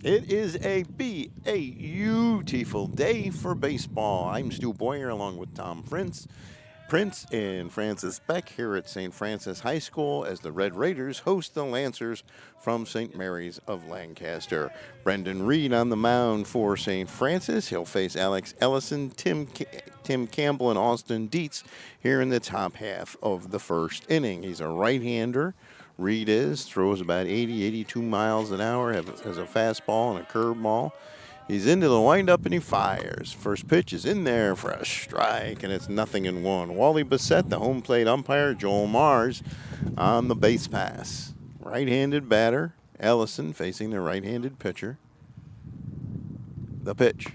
It is a beautiful day for baseball. I'm Stu Boyer along with Tom Prince and Francis Beck here at St. Francis High School as the Red Raiders host the Lancers from St. Mary's of Lancaster. Brendan Reed on the mound for St. Francis. He'll face Alex Ellison, Tim Campbell, and Austin Dietz here in the top half of the first inning. He's a right-hander. Reed throws about 82 miles an hour, has a fastball and a curveball. He's into the windup and he fires. First pitch is in there for a strike, and it's 0-1. Wally Bissett, the home plate umpire. Joel Mars on the base pass. Right-handed batter, Ellison facing the right-handed pitcher. The pitch.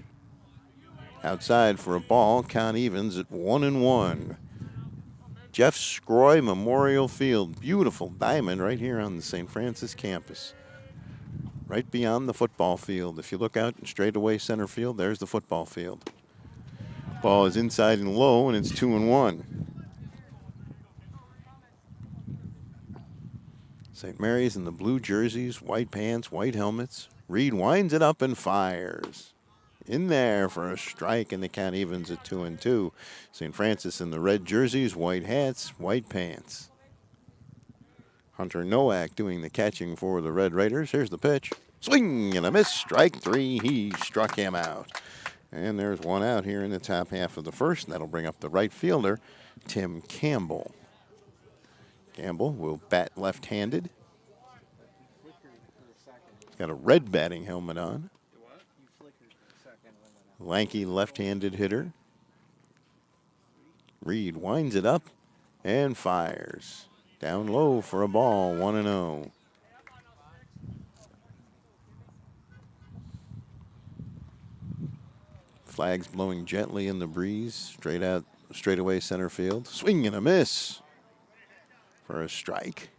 Outside for a ball, count evens at 1-1. Jeff Scroy Memorial Field, beautiful diamond right here on the St. Francis campus. Right beyond the football field. If you look out in straightaway center field, there's the football field. Ball is inside and low, and it's 2-1. St. Mary's in the blue jerseys, white pants, white helmets. Reed winds it up and fires. In there for a strike, and the count evens at 2-2. St. Francis in the red jerseys, white hats, white pants. Hunter Nowak doing the catching for the Red Raiders. Here's the pitch. Swing and a miss. Strike three. He struck him out. And there's one out here in the top half of the first. And that'll bring up the right fielder, Tim Campbell. Campbell will bat left-handed. He's got a red batting helmet on. Lanky left-handed hitter. Reed winds it up and fires. Down low for a ball, 1-0. Flags blowing gently in the breeze, straight away center field. Swing and a miss for a strike.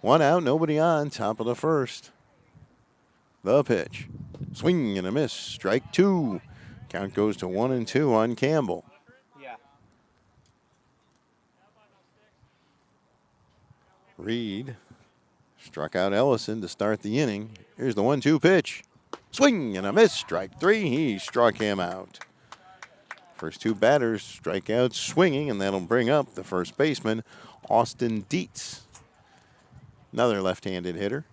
One out, nobody on, top of the first. The pitch. Swing and a miss, strike two. Count goes to 1-2 on Campbell. Yeah. Reed struck out Ellison to start the inning. Here's the 1-2 pitch. Swing and a miss, strike three. He struck him out. First two batters strike out swinging, and that'll bring up the first baseman, Austin Dietz. Another left-handed hitter.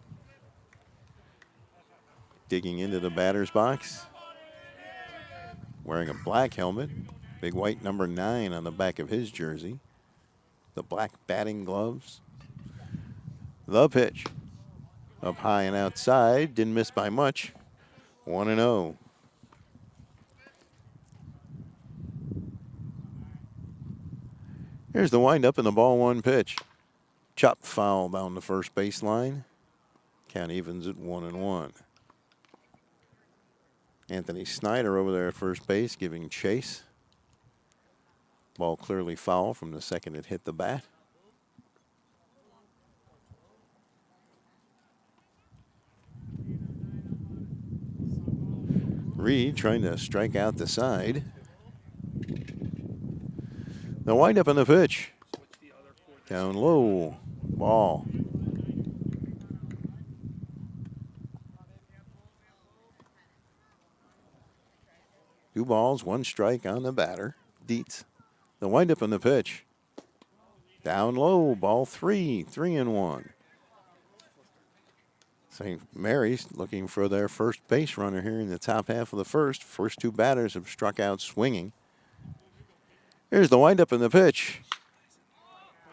Digging into the batter's box. Wearing a black helmet. Big white number 9 on the back of his jersey. The black batting gloves. The pitch. Up high and outside. Didn't miss by much. 1-0. Here's the windup and the ball one pitch. Chopped foul down the first baseline. Count evens at 1-1. Anthony Snyder over there at first base giving chase. Ball clearly foul from the second it hit the bat. Reed trying to strike out the side. The windup and the pitch. Down low. Ball. Two balls, one strike on the batter. Dietz. The windup and the pitch. Down low. Ball 3-1. St. Mary's looking for their first base runner here in the top half of the first. First two batters have struck out swinging. Here's the windup and the pitch.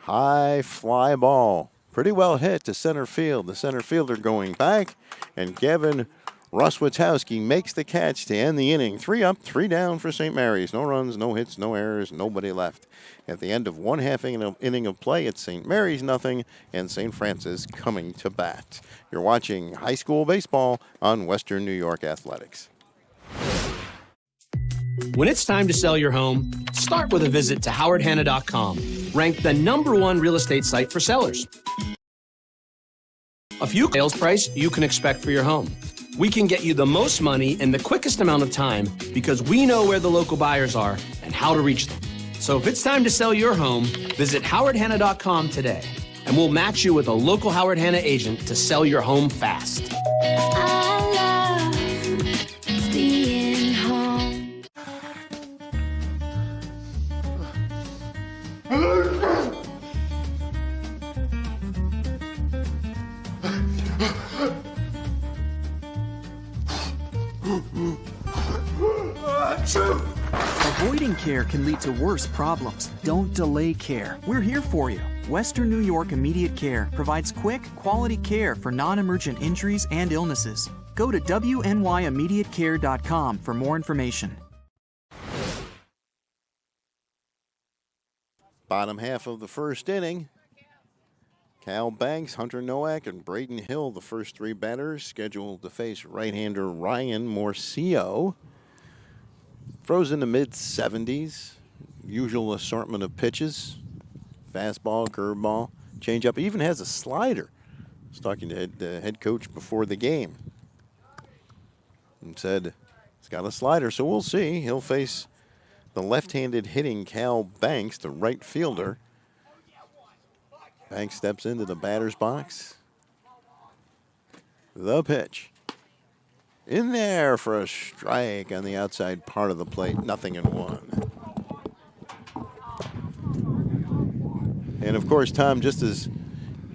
High fly ball. Pretty well hit to center field. The center fielder going back, and Gavin Roswitowski makes the catch to end the inning. 3 up, 3 down for St. Mary's. No runs, no hits, no errors, nobody left. At the end of one half inning of play, it's St. Mary's nothing and St. Francis coming to bat. You're watching high school baseball on Western New York Athletics. When it's time to sell your home, start with a visit to howardhanna.com, ranked the #1 real estate site for sellers. A few sales price you can expect for your home. We can get you the most money in the quickest amount of time because we know where the local buyers are and how to reach them. So if it's time to sell your home, visit howardhanna.com today, and we'll match you with a local Howard Hanna agent to sell your home fast. I love being home. Avoiding care can lead to worse problems. Don't delay care. We're here for you. Western New York Immediate Care provides quick, quality care for non-emergent injuries and illnesses. Go to WNYImmediatecare.com for more information. Bottom half of the first inning. Cal Banks, Hunter Nowak, and Braden Hill, the first three batters, scheduled to face right-hander Ryan Morcio. Throws in the mid-70s. Usual assortment of pitches. Fastball, curveball, changeup. Even has a slider. I was talking to the head coach before the game. And said he's got a slider, so we'll see. He'll face the left-handed hitting Cal Banks, the right fielder. Banks steps into the batter's box. The pitch. In there for a strike on the outside part of the plate. 0-1. And of course, Tom, just as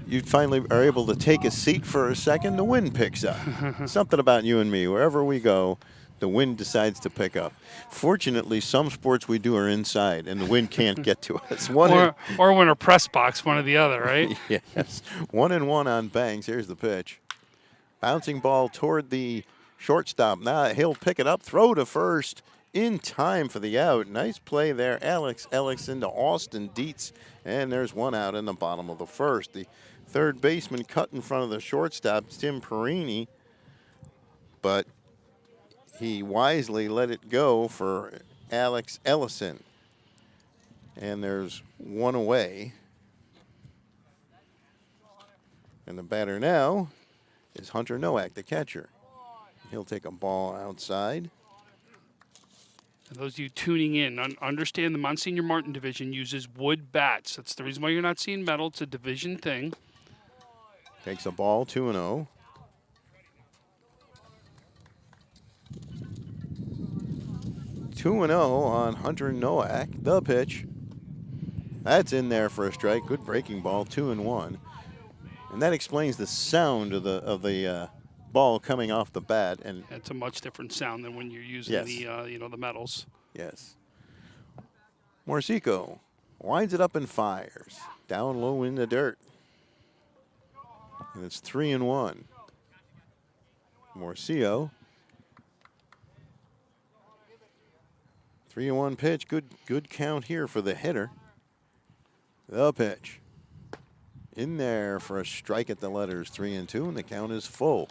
you finally are able to take a seat for a second, the wind picks up. Something about you and me. Wherever we go, the wind decides to pick up. Fortunately, some sports we do are inside, and the wind can't get to us. Or when a press box, one or the other, right? Yes. 1-1 on Banks. Here's the pitch. Bouncing ball toward the shortstop. Now he'll pick it up, throw to first in time for the out. Nice play there. Alex Ellickson to Austin Dietz, and there's one out in the bottom of the first. The third baseman cut in front of the shortstop, Tim Perini, but he wisely let it go for Alex Ellison. And there's one away. And the batter now is Hunter Nowak, the catcher. He'll take a ball outside. And those of you tuning in, understand the Monsignor Martin division uses wood bats. That's the reason why you're not seeing metal. It's a division thing. Takes a ball, 2-0. On Hunter Nowak. The pitch. That's in there for a strike. Good breaking ball, 2-1. And that explains the sound of the ball coming off the bat. And it's a much different sound than when you're using yes, the metals. Yes. Morcico winds it up and fires. Down low in the dirt. And it's 3-1. Morcio. 3-1 pitch. Good count here for the hitter. The pitch. In there for a strike at the letters, 3-2, and the count is full.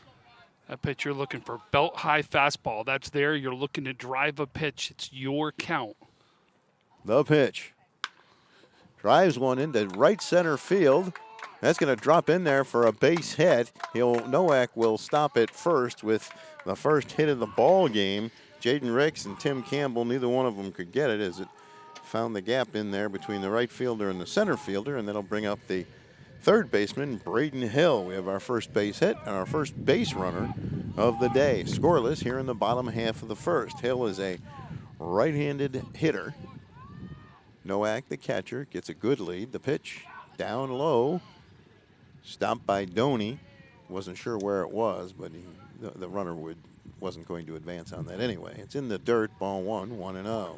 That pitch, you're looking for belt high fastball. That's there. You're looking to drive a pitch. It's your count. The pitch. Drives one into right center field. That's going to drop in there for a base hit. Nowak will stop it first with the first hit of the ball game. Jaden Ricks and Tim Campbell, neither one of them could get it as it found the gap in there between the right fielder and the center fielder, and that'll bring up the third baseman, Braden Hill. We have our first base hit and our first base runner of the day. Scoreless here in the bottom half of the first. Hill is a right-handed hitter. Nowak, the catcher, gets a good lead. The pitch down low. Stopped by Doney. Wasn't sure where it was, but the runner wasn't going to advance on that anyway. It's in the dirt, ball one, 1-0.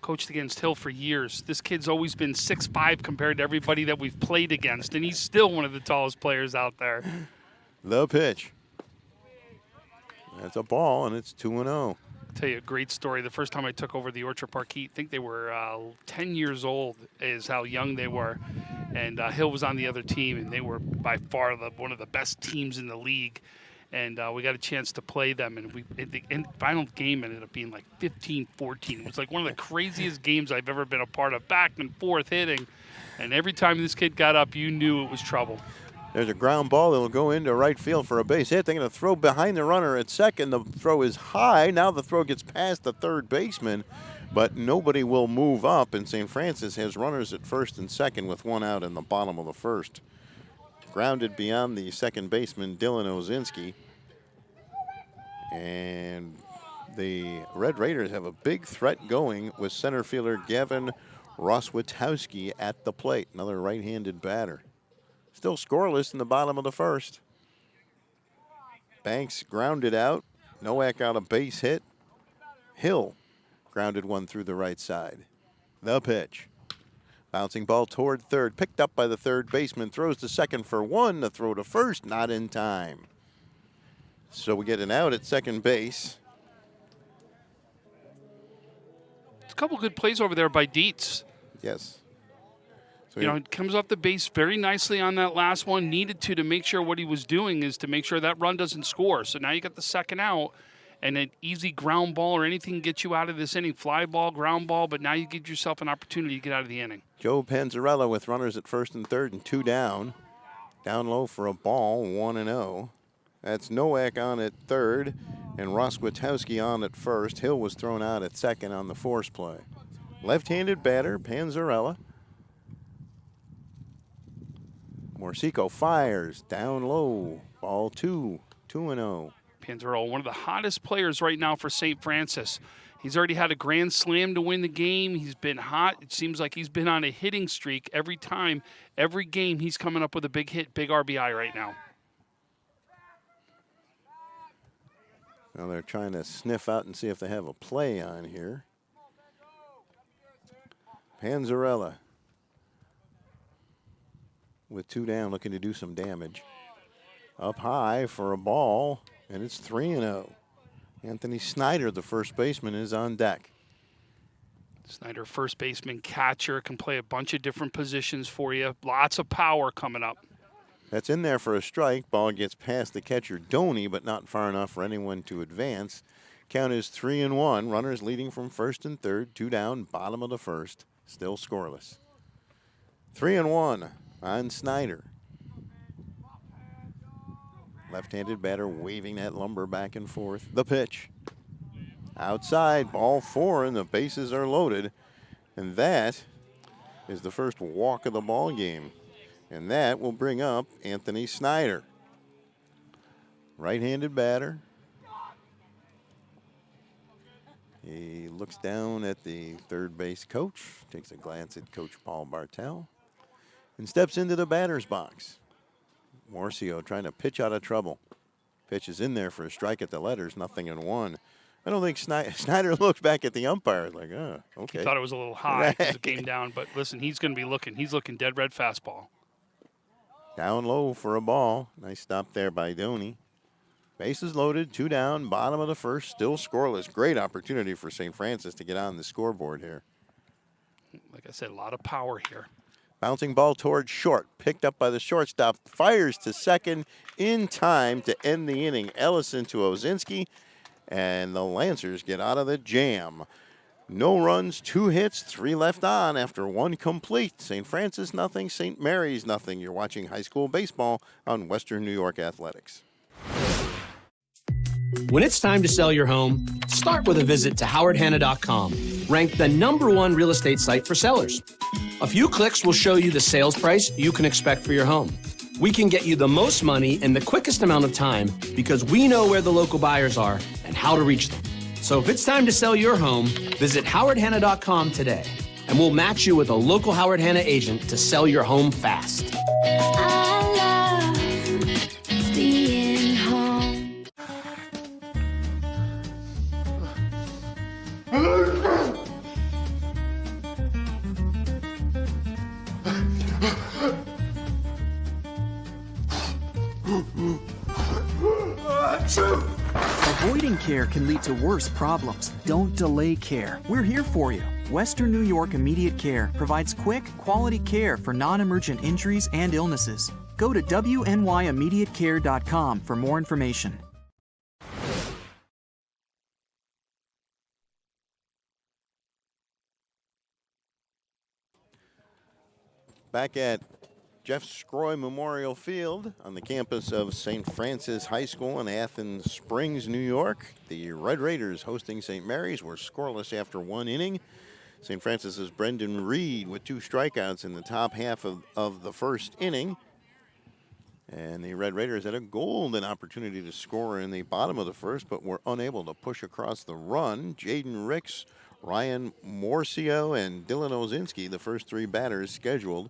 Coached against Hill for years. This kid's always been 6'5" compared to everybody that we've played against, and he's still one of the tallest players out there. The pitch. That's a ball, and it's 2-0. I'll tell you a great story. The first time I took over the Orchard Park Heat, I think they were 10 years old is how young they were. And Hill was on the other team, and they were by far one of the best teams in the league. And we got a chance to play them, and the final game ended up being like 15-14. It was like one of the craziest games I've ever been a part of, back and forth hitting. And every time this kid got up, you knew it was trouble. There's a ground ball that'll go into right field for a base hit. They're going to throw behind the runner at second. The throw is high. Now the throw gets past the third baseman. but nobody will move up, and St. Francis has runners at first and second with one out in the bottom of the first. Grounded beyond the second baseman, Dylan Ozinski. And the Red Raiders have a big threat going with center fielder Gavin Roswitowski at the plate, another right-handed batter. Still scoreless in the bottom of the first. Banks grounded out. Nowak out a base hit. Hill grounded one through the right side. The pitch. Bouncing ball toward third, picked up by the third baseman, throws to second for one, the throw to first, not in time. So we get an out at second base. A couple good plays over there by Dietz. Yes. So You know, it comes off the base very nicely on that last one. Needed to make sure what he was doing is to make sure that run doesn't score. So now you got the second out, and an easy ground ball or anything get you out of this inning. Fly ball, ground ball, but now you give yourself an opportunity to get out of the inning. Joe Panzarella with runners at first and third and two down. Down low for a ball, 1-0. That's Nowak on at third and Roswitowski on at first. Hill was thrown out at second on the force play. Left-handed batter, Panzarella. Morsico fires down low. Ball 2-0. Panzarella, one of the hottest players right now for St. Francis. He's already had a grand slam to win the game. He's been hot. It seems like he's been on a hitting streak every time. Every game he's coming up with a big hit, big RBI right now. Now they're trying to sniff out and see if they have a play on here. Panzarella with two down, looking to do some damage. Up high for a ball, and it's 3-0. Anthony Snyder, the first baseman, is on deck. Snyder, first baseman, catcher, can play a bunch of different positions for you. Lots of power coming up. That's in there for a strike. Ball gets past the catcher, Doney, but not far enough for anyone to advance. Count is 3-1. Runners leading from first and third. Two down, bottom of the first. Still scoreless. 3-1 on Snyder. Left-handed batter waving that lumber back and forth. The pitch. Outside, ball 4, and the bases are loaded. And that is the first walk of the ball game. And that will bring up Anthony Snyder. Right-handed batter. He looks down at the third base coach, takes a glance at Coach Paul Bartel, and steps into the batter's box. Morcio trying to pitch out of trouble. Pitch is in there for a strike at the letters, 0-1. I don't think Snyder looked back at the umpire like, oh, okay. He thought it was a little high because it came down, but listen, he's going to be looking. He's looking dead red fastball. Down low for a ball. Nice stop there by Doney. Bases loaded, two down, bottom of the first, still scoreless. Great opportunity for St. Francis to get on the scoreboard here. Like I said, a lot of power here. Bouncing ball towards short, picked up by the shortstop, fires to second in time to end the inning. Ellison to Ozinski, and the Lancers get out of the jam. No runs, 2 hits, 3 left on after 1 complete. St. Francis nothing, St. Mary's nothing. You're watching high school baseball on Western New York Athletics. When it's time to sell your home, start with a visit to howardhanna.com, ranked the #1 real estate site for sellers. A few clicks will show you the sales price you can expect for your home. We can get you the most money in the quickest amount of time because we know where the local buyers are and how to reach them. So if it's time to sell your home, visit howardhanna.com today, and we'll match you with a local Howard Hanna agent to sell your home fast. I love being home. Avoiding care can lead to worse problems. Don't delay care. We're here for you. Western New York Immediate Care provides quick, quality care for non-emergent injuries and illnesses. Go to wnyimmediatecare.com for more information. Back at Jeff Scroy Memorial Field on the campus of St. Francis High School in Athens Springs, New York. The Red Raiders hosting St. Mary's were scoreless after one inning. St. Francis's Brendan Reed with 2 strikeouts in the top half of the first inning. And the Red Raiders had a golden opportunity to score in the bottom of the first, but were unable to push across the run. Jaden Ricks, Ryan Morcio, and Dylan Ozinski, the first 3 batters scheduled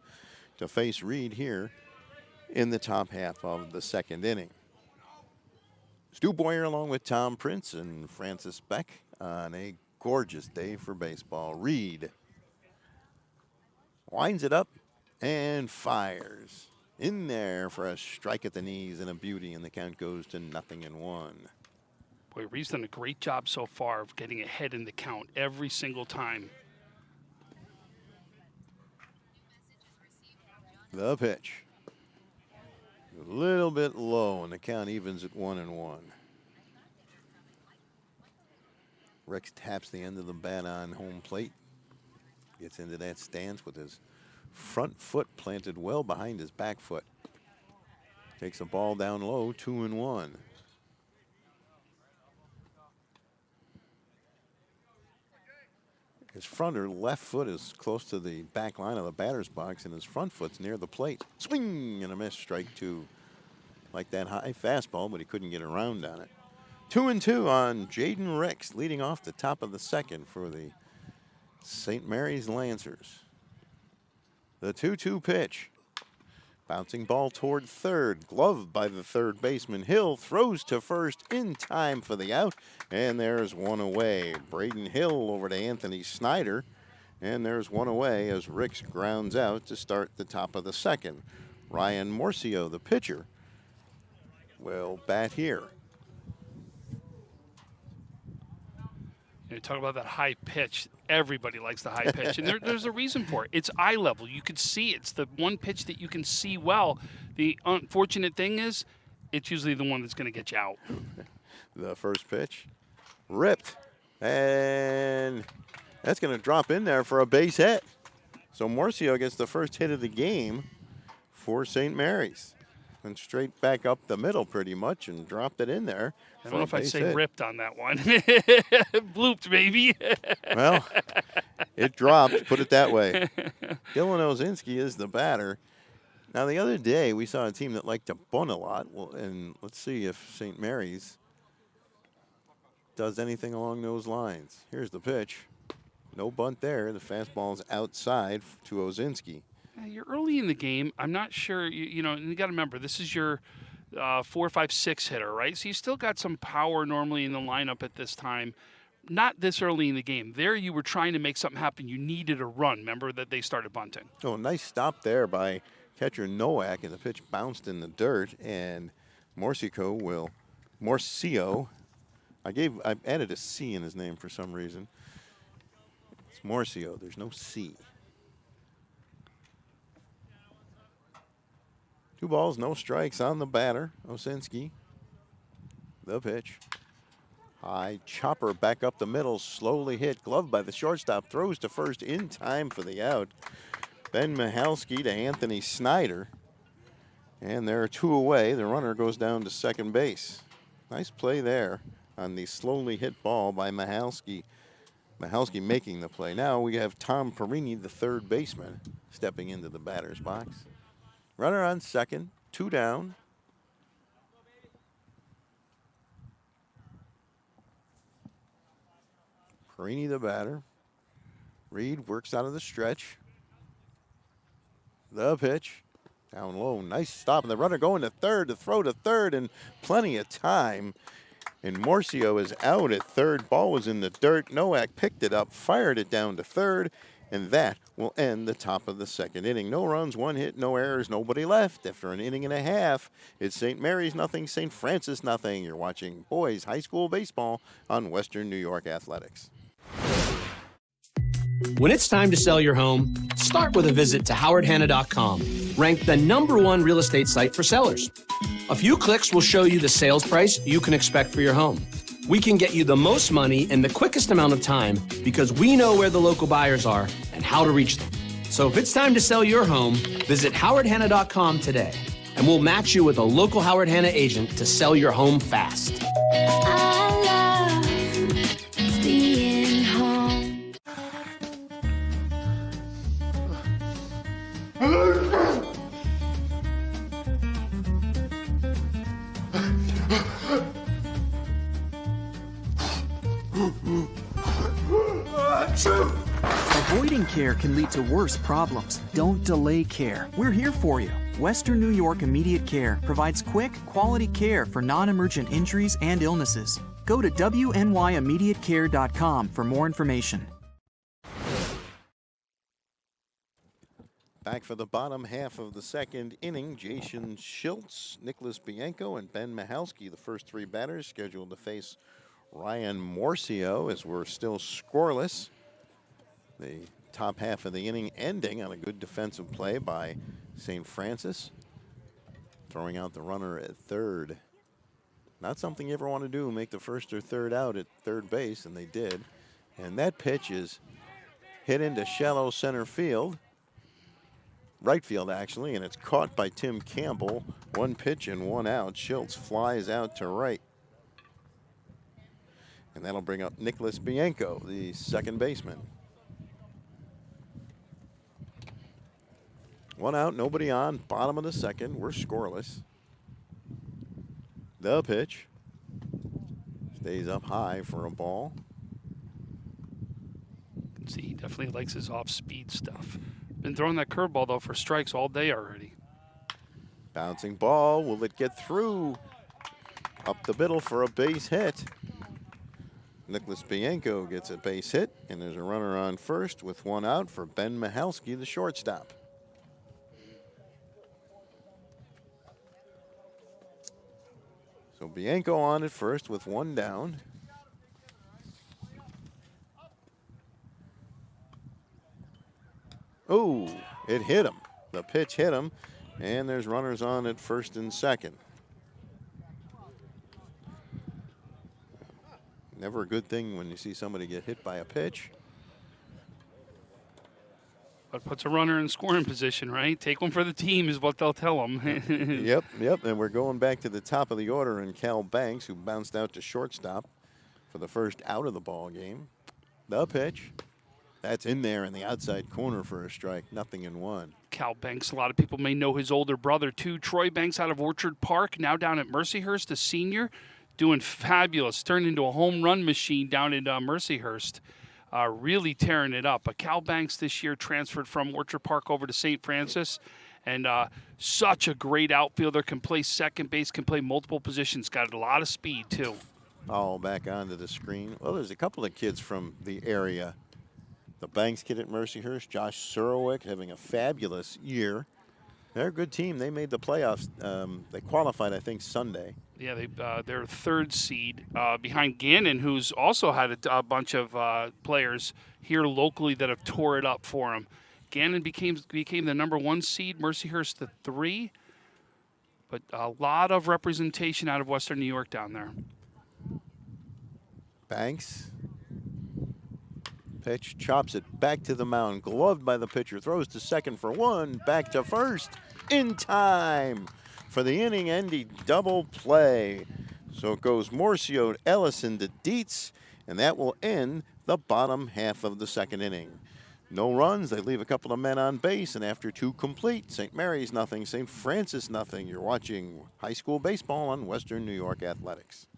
to face Reed here in the top half of the second inning. Stu Boyer along with Tom Prince and Francis Beck on a gorgeous day for baseball. Reed winds it up and fires. In there for a strike at the knees and a beauty, and the count goes to 0-1. Boy, Reed's done a great job so far of getting ahead in the count every single time. The pitch. A little bit low, and the count evens at 1-1. Rex taps the end of the bat on home plate. Gets into that stance with his front foot planted well behind his back foot. Takes a ball down low, 2-1. His front or left foot is close to the back line of the batter's box, and his front foot's near the plate. Swing and a miss, strike 2. Like that high fastball, but he couldn't get around on it. 2-2 on Jaden Ricks, leading off the top of the second for the St. Mary's Lancers. The 2-2 pitch. Bouncing ball toward third. Gloved by the third baseman. Hill throws to first in time for the out. And there's one away. Braden Hill over to Anthony Snyder. And there's one away as Ricks grounds out to start the top of the second. Ryan Morcio, the pitcher, will bat here. You talk about that high pitch. Everybody likes the high pitch, and there's a reason for it. It's eye level. You can see it's the one pitch that you can see well. The unfortunate thing is, it's usually the one that's going to get you out. The first pitch, ripped, and that's going to drop in there for a base hit. So Morcio gets the first hit of the game for St. Mary's. And straight back up the middle pretty much and dropped it in there. I don't know if I'd say hit. Ripped on that one. Blooped, maybe. Well, it dropped, put it that way. Dylan Ozinski is the batter. Now, the other day, we saw a team that liked to bunt a lot. Well, and let's see if St. Mary's does anything along those lines. Here's the pitch. No bunt there. The fastball's outside to Ozinski. You're early in the game. I'm not sure, you know, and you got to remember, this is your 4, 5, 6 hitter, right? So you still got some power normally in the lineup at this time. Not this early in the game. There you were trying to make something happen. You needed a run. Remember that they started bunting. Oh, nice stop there by catcher Nowak, and the pitch bounced in the dirt, and Morcio, I added a C in his name for some reason. It's Morcio, there's no C. 2 balls, no strikes on the batter, Osinski. The pitch. High chopper back up the middle, slowly hit, gloved by the shortstop, throws to first in time for the out. Ben Michalski to Anthony Snyder. And there are 2 away. The runner goes down to second base. Nice play there on the slowly hit ball by Michalski. Michalski making the play. Now we have Tom Perini, the third baseman, stepping into the batter's box. Runner on second, 2 down. Perini the batter. Reed works out of the stretch. The pitch. Down low, nice stop. And the runner going to third to throw to third, and plenty of time. And Morcio is out at third. Ball was in the dirt. Nowak picked it up, fired it down to third. And that will end the top of the second inning. No runs, 1 hit, no errors, nobody left. After an inning and a half, it's St. Mary's nothing, St. Francis nothing. You're watching boys high school baseball on Western New York Athletics. When it's time to sell your home, start with a visit to howardhanna.com, ranked the #1 real estate site for sellers. A few clicks will show you the sales price you can expect for your home. We can get you the most money in the quickest amount of time because we know where the local buyers are and how to reach them. So if it's time to sell your home, visit howardhanna.com today, and we'll match you with a local Howard Hanna agent to sell your home fast. I love being home. Avoiding care can lead to worse problems. Don't delay care. We're here for you. Western New York Immediate Care provides quick, quality care for non-emergent injuries and illnesses. Go to wnyImmediatecare.com for more information. Back for the bottom half of the second inning, Jason Schultz, Nicholas Bianco, and Ben Michalski, the first three batters, scheduled to face Ryan Morcio as we're still scoreless. The top half of the inning ending on a good defensive play by St. Francis, throwing out the runner at third. Not something you ever want to do, make the first or third out at third base, and they did. And that pitch is hit into shallow center field. Right field, actually, and it's caught by Tim Campbell. One pitch and one out. Schultz flies out to right. And that'll bring up Nicholas Bianco, the second baseman. One out, nobody on, bottom of the second. We're scoreless. The pitch stays up high for a ball. See, he definitely likes his off-speed stuff. Been throwing that curveball, though, for strikes all day already. Bouncing ball, will it get through? Up the middle for a base hit. Nicholas Bianco gets a base hit, and there's a runner on first with one out for Ben Michalski, the shortstop. So Bianco on at first with one down. Oh, it hit him. The pitch hit him, and there's runners on at first and second. Never a good thing when you see somebody get hit by a pitch. But puts a runner in scoring position, right? Take one for the team is what they'll tell him. Yep. And we're going back to the top of the order, and Cal Banks, who bounced out to shortstop for the first out of the ball game. The pitch. That's in there in the outside corner for a strike. Nothing in one. Cal Banks, a lot of people may know his older brother, too. Troy Banks out of Orchard Park, now down at Mercyhurst, a senior, doing fabulous. Turned into a home run machine down in Mercyhurst. Really tearing it up. But Cal Banks this year transferred from Orchard Park over to St. Francis. And such a great outfielder, can play second base, can play multiple positions. Got a lot of speed, too. All back onto the screen. Well, there's a couple of kids from the area. The Banks kid at Mercyhurst, Josh Surowick, having a fabulous year. They're a good team. They made the playoffs. They qualified, I think, Sunday. Yeah, they're third seed behind Gannon, who's also had a bunch of players here locally that have tore it up for him. Gannon became the number 1 seed, Mercyhurst the 3. But a lot of representation out of Western New York down there. Banks. Pitch, chops it back to the mound, gloved by the pitcher, throws to second for one, back to first, in time for the inning-ending double play. So it goes Morcio, Ellison to Dietz, and that will end the bottom half of the second inning. No runs, they leave a couple of men on base, and after 2 complete, St. Mary's nothing, St. Francis nothing. You're watching high school baseball on Western New York Athletics.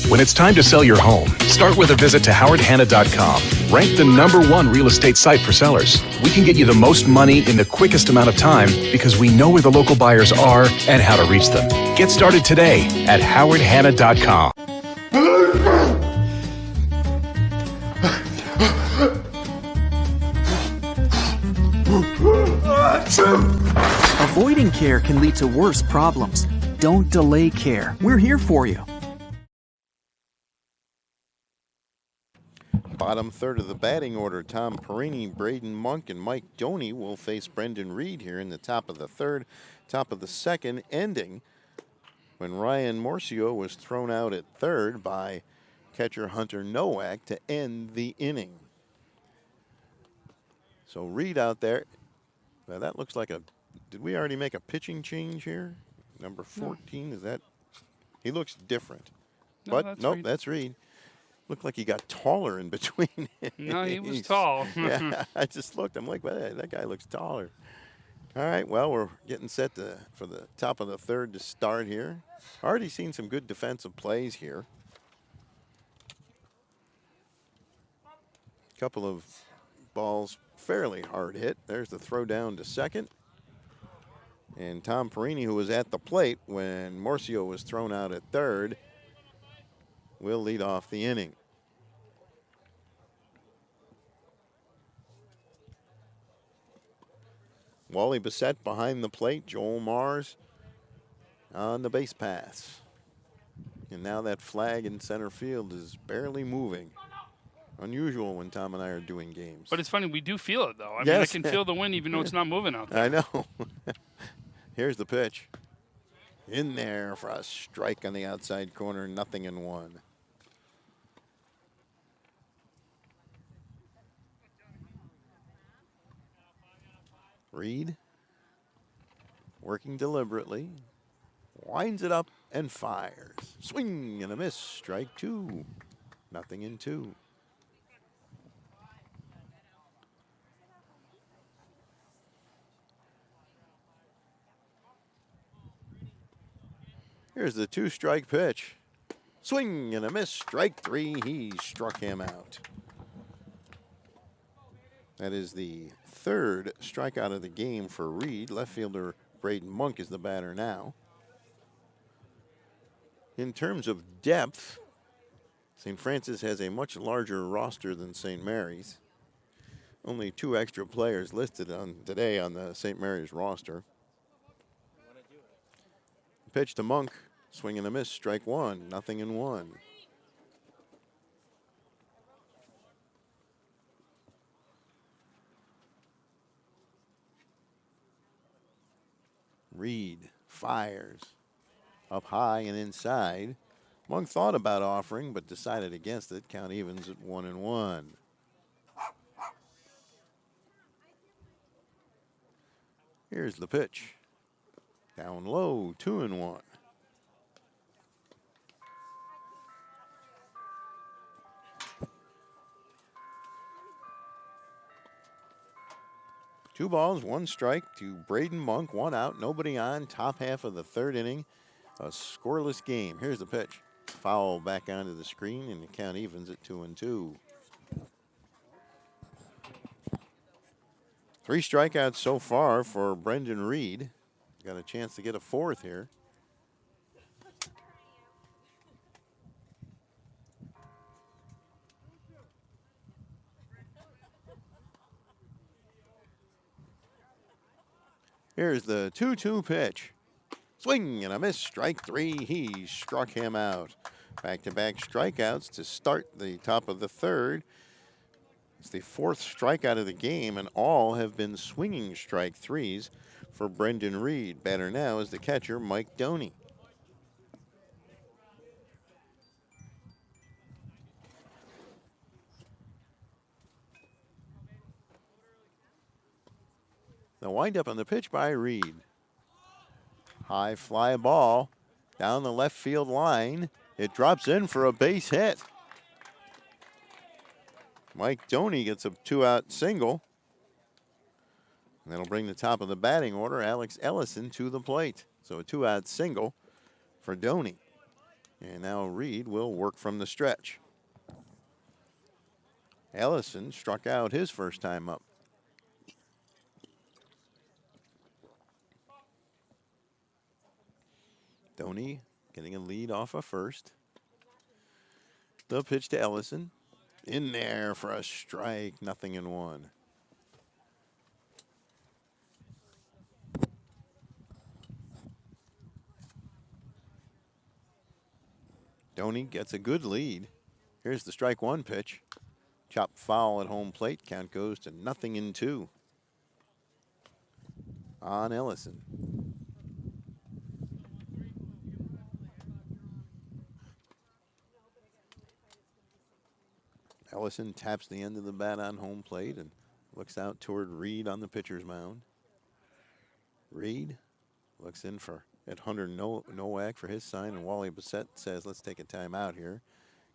When it's time to sell your home, start with a visit to howardhanna.com. Ranked the #1 real estate site for sellers. We can get you the most money in the quickest amount of time because we know where the local buyers are and how to reach them. Get started today at howardhanna.com. Avoiding care can lead to worse problems. Don't delay care. We're here for you. Bottom third of the batting order, Tom Perini, Braden Monk, and Mike Doney will face Brendan Reed here in the top of the third, top of the second, ending when Ryan Morcio was thrown out at third by catcher Hunter Nowak to end the inning. So Reed out there Well, that looks like a. Did we already make a pitching change here? Number 14, is that? He looks different. No, But that's nope, Reed. that's Reed. Looked like he got taller in between. No, he was tall. Yeah, I just looked. I'm like, well, that guy looks taller. All right, well, we're getting set for the top of the third to start here. Already seen some good defensive plays here. Couple of balls fairly hard hit. There's the throw down to second. And Tom Perini, who was at the plate when Morcio was thrown out at third, will lead off the inning. Wally Bissett behind the plate. Joel Mars on the base pass. And now that flag in center field is barely moving. Unusual when Tom and I are doing games. But it's funny, we do feel it, though. I mean, Yes. I can feel the wind even though it's not moving out there. I know. Here's the pitch. In there for a strike on the outside corner, 0-1. Reed, working deliberately, winds it up and fires. Swing and a miss, strike 2. 0-2. Here's the 2-strike pitch. Swing and a miss, strike 3. He struck him out. That is the third strikeout of the game for Reed. Left fielder Braden Monk is the batter now. In terms of depth, St. Francis has a much larger roster than St. Mary's. Only 2 extra players listed today on the St. Mary's roster. Pitch to Monk, swing and a miss, strike 1, 0-1. Reed fires up high and inside. Monk thought about offering, but decided against it. Count evens at 1-1. Here's the pitch. Down low, 2-1. Two balls, 1 strike to Braden Monk. 1 out, nobody on. Top half of the third inning. A scoreless game. Here's the pitch. Foul back onto the screen, and the count evens at 2-2. 3 strikeouts so far for Brendan Reed. Got a chance to get a 4th here. Here's the 2-2 pitch. Swing and a miss, strike 3. He struck him out. Back-to-back strikeouts to start the top of the third. It's the 4th strikeout of the game, and all have been swinging strike 3s for Brendan Reed. Batter now is the catcher, Mike Doney. The windup on the pitch by Reed. High fly ball down the left field line. It drops in for a base hit. Mike Doney gets a 2-out single. And that'll bring the top of the batting order, Alex Ellison, to the plate. So a 2-out single for Doney. And now Reed will work from the stretch. Ellison struck out his first time up. Doney getting a lead off of first. The pitch to Ellison. In there for a strike, 0-1. Doney gets a good lead. Here's the strike 1 pitch. Chop foul at home plate. Count goes to 0-2 on Ellison. Ellison taps the end of the bat on home plate and looks out toward Reed on the pitcher's mound. Reed looks in at Hunter Nowak for his sign, and Wally Bassett says, let's take a timeout here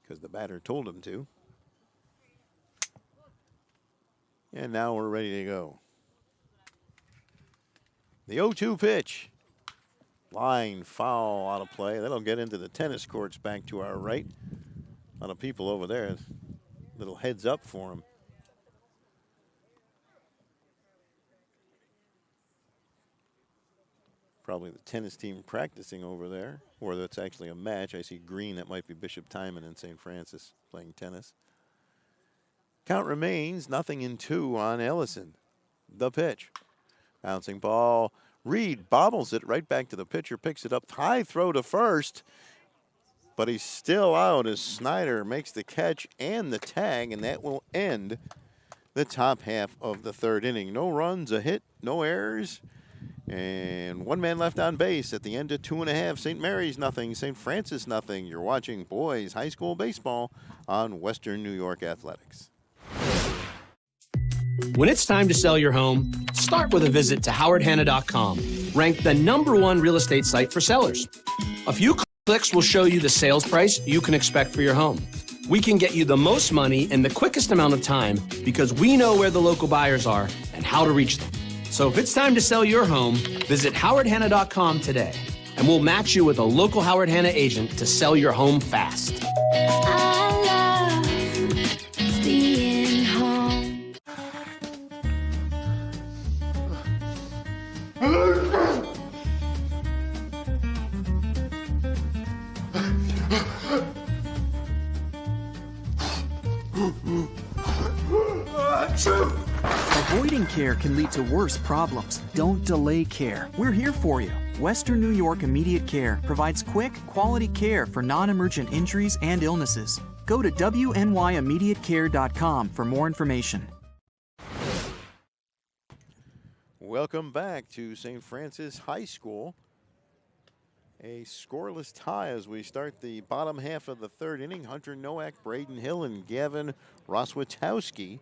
because the batter told him to. And now we're ready to go. The 0-2 pitch. Line foul out of play. That'll get into the tennis courts back to our right. A lot of people over there. Little heads up for them. Probably the tennis team practicing over there, or that's actually a match. I see green. That might be Bishop Timon and St. Francis playing tennis. Count remains 0-2 on Ellison. The pitch. Bouncing ball. Reed bobbles it right back to the pitcher, picks it up. High throw to first, but he's still out as Snyder makes the catch and the tag, and that will end the top half of the third inning. No runs, a hit, no errors, and one man left on base at the end of 2.5. St. Mary's 0, St. Francis 0. You're watching boys high school baseball on Western New York Athletics. When it's time to sell your home, start with a visit to howardhanna.com, ranked the #1 real estate site for sellers. A few clicks will show you the sales price you can expect for your home. We can get you the most money in the quickest amount of time because we know where the local buyers are and how to reach them. So if it's time to sell your home, visit howardhanna.com today, and we'll match you with a local Howard Hanna agent to sell your home fast. I love being home. Avoiding care can lead to worse problems. Don't delay care. We're here for you. Western New York Immediate Care provides quick, quality care for non-emergent injuries and illnesses. Go to wnyimmediatecare.com for more information. Welcome back to St. Francis High School. A scoreless tie as we start the bottom half of the third inning. Hunter Nowak, Braden Hill, and Gavin Roswitowski.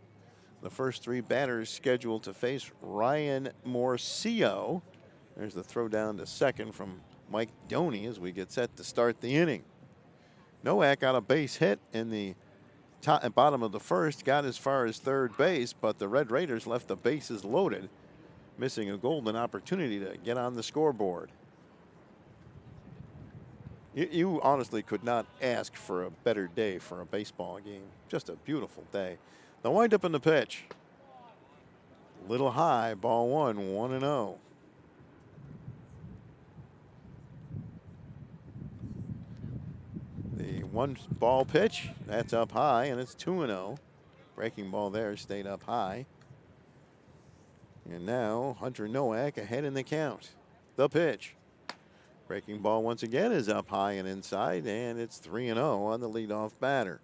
The first three batters scheduled to face Ryan Morcio. There's the throw down to second from Mike Doney as we get set to start the inning. Nowak got a base hit in the top and bottom of the first, got as far as third base, but the Red Raiders left the bases loaded, missing a golden opportunity to get on the scoreboard. You honestly could not ask for a better day for a baseball game. Just a beautiful day. The windup in the pitch. Little high, ball one, 1-0. The one ball pitch, that's up high, and it's 2-0. Breaking ball there stayed up high. And now Hunter Nowak ahead in the count. The pitch. Breaking ball once again is up high and inside, and it's 3-0 on the leadoff batter.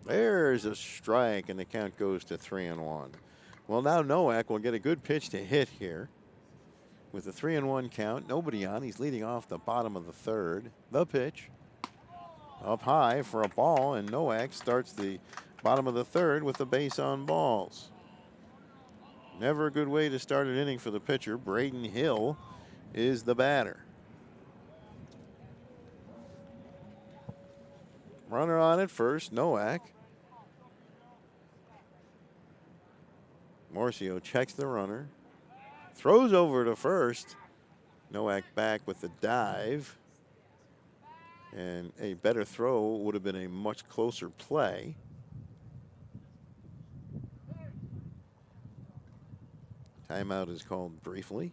There's a strike, and the count goes to 3-1. Well, now Nowak will get a good pitch to hit here. With a 3-1 count, nobody on. He's leading off the bottom of the third. The pitch. Up high for a ball, and Nowak starts the bottom of the third with the base on balls. Never a good way to start an inning for the pitcher. Braden Hill is the batter. Runner on at first, Nowak. Morcio checks the runner. Throws over to first. Nowak back with the dive. And a better throw would have been a much closer play. Timeout is called briefly.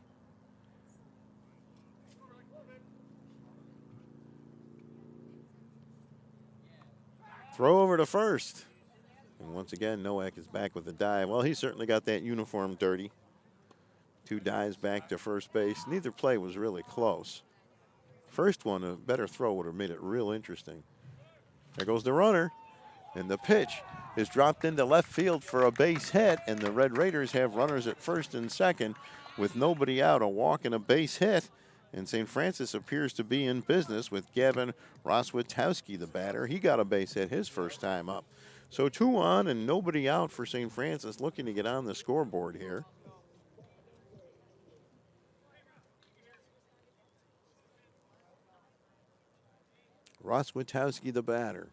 Throw over to first. And once again, Nowak is back with the dive. Well, he certainly got that uniform dirty. Two dives back to first base. Neither play was really close. First one, a better throw would have made it real interesting. There goes the runner. And the pitch is dropped into left field for a base hit. And the Red Raiders have runners at first and second with nobody out. A walk and a base hit. And St. Francis appears to be in business with Gavin Roswitowski, the batter. He got a base hit his first time up. So 2 on and nobody out for St. Francis, looking to get on the scoreboard here. Ross Witowski, the batter.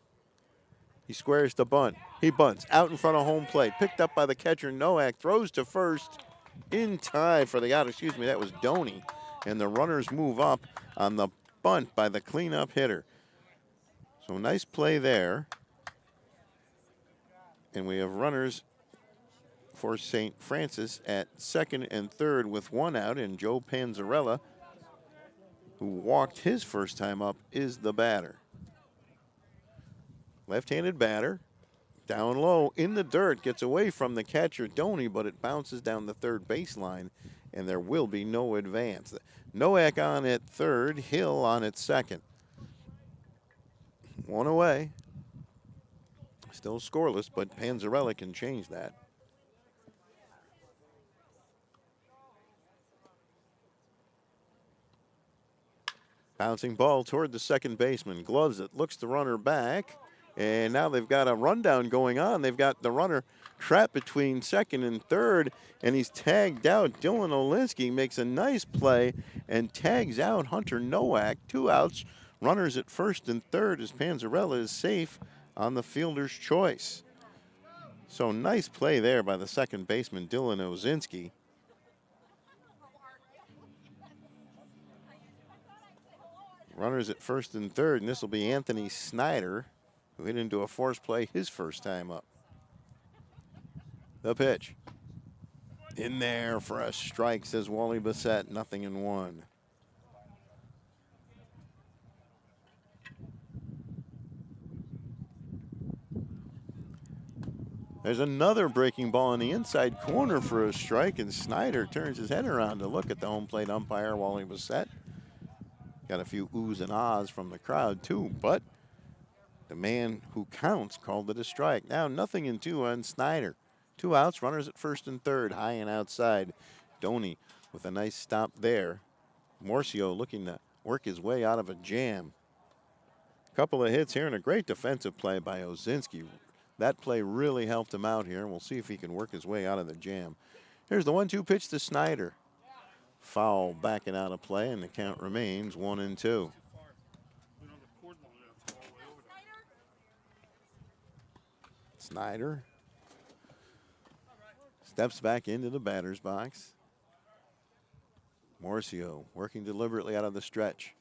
He squares the bunt. He bunts out in front of home plate. Picked up by the catcher, Nowak. Throws to first in time for the out. Excuse me, that was Doney. And the runners move up on the bunt by the cleanup hitter. So nice play there. And we have runners for St. Francis at second and third with 1 out. And Joe Panzarella, who walked his first time up, is the batter. Left-handed batter, down low in the dirt, gets away from the catcher, Doney, but it bounces down the third baseline, and there will be no advance. Nowak on at third, Hill on at second. 1 away. Still scoreless, but Panzarella can change that. Bouncing ball toward the second baseman. Gloves it, looks the runner back. And now they've got a rundown going on. They've got the runner trapped between second and third, and he's tagged out. Dylan Olinsky makes a nice play and tags out Hunter Nowak. 2 outs. Runners at first and third as Panzarella is safe on the fielder's choice. So nice play there by the second baseman, Dylan Ozinski. Runners at first and third, and this will be Anthony Snyder, who hit into a force play his first time up. The pitch. In there for a strike, says Wally Bassett, 0-1. There's another breaking ball in the inside corner for a strike, and Snyder turns his head around to look at the home plate umpire, Wally Bassett. Got a few oohs and ahs from the crowd, too, but the man who counts called it a strike. Now 0-2 on Snyder. 2 outs, runners at first and third, high and outside. Doney with a nice stop there. Morcio looking to work his way out of a jam. Couple of hits here and a great defensive play by Ozinski. That play really helped him out here, and we'll see if he can work his way out of the jam. Here's the 1-2 pitch to Snyder. Foul backing out of play, and the count remains 1-2. Snyder steps back into the batter's box. Morcio working deliberately out of the stretch.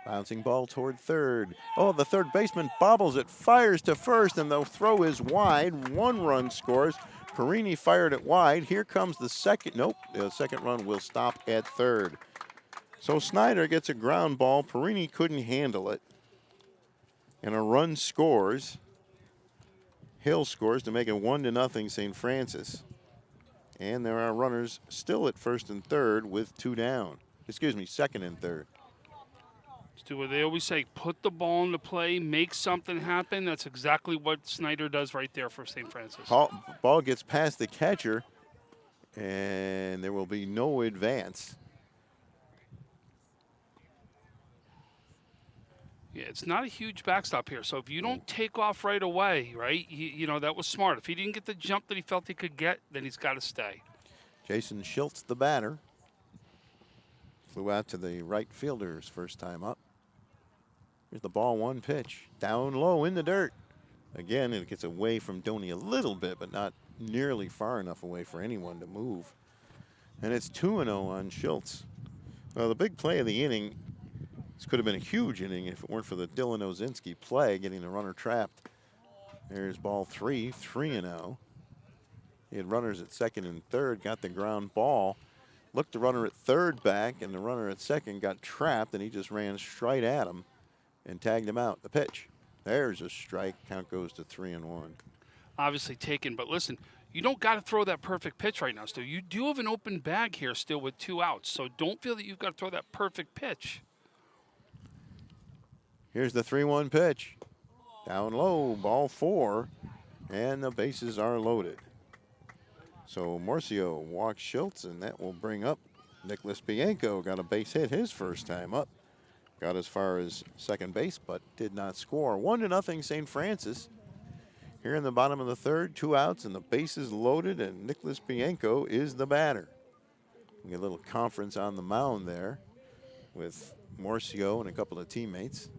Bouncing ball toward third. Oh, the third baseman bobbles it, fires to first, and the throw is wide. 1 run scores. Perini fired it wide. Here comes the second. Nope, the second run will stop at third. So Snyder gets a ground ball. Perini couldn't handle it. And a run scores. Hill scores to make it 1-0 St. Francis. And there are runners still at first and third with 2 down. Excuse me, second and third. Do what they always say, put the ball into play, make something happen. That's exactly what Snyder does right there for St. Francis. Ball gets past the catcher, and there will be no advance. Yeah, it's not a huge backstop here. So if you don't take off right away, right, you know, that was smart. If he didn't get the jump that he felt he could get, then he's got to stay. Jason Schiltz, the batter, flew out to the right fielder's first time up. Here's the ball, 1 pitch. Down low in the dirt. Again, it gets away from Doney a little bit, but not nearly far enough away for anyone to move. And it's 2-0 on Schiltz. Well, the big play of the inning, this could have been a huge inning if it weren't for the Dylan Ozinski play, getting the runner trapped. There's ball 3, 3-0. He had runners at second and third, got the ground ball. Looked the runner at third back, and the runner at second got trapped, and he just ran straight at him and tagged him out. The pitch. There's a strike. Count goes to 3-1. Obviously taken, but listen, you don't got to throw that perfect pitch right now, still. You do have an open bag here still with 2 outs, so don't feel that you've got to throw that perfect pitch. Here's the 3-1 pitch. Down low, ball 4, and the bases are loaded. So Morcio walks Schiltz, and that will bring up Nicholas Bianco. Got a base hit his first time up. Got as far as second base, but did not score. 1-0 St. Francis. Here in the bottom of the third, 2 outs and the bases loaded, and Nicholas Bianco is the batter. We get a little conference on the mound there with Morcio and a couple of teammates.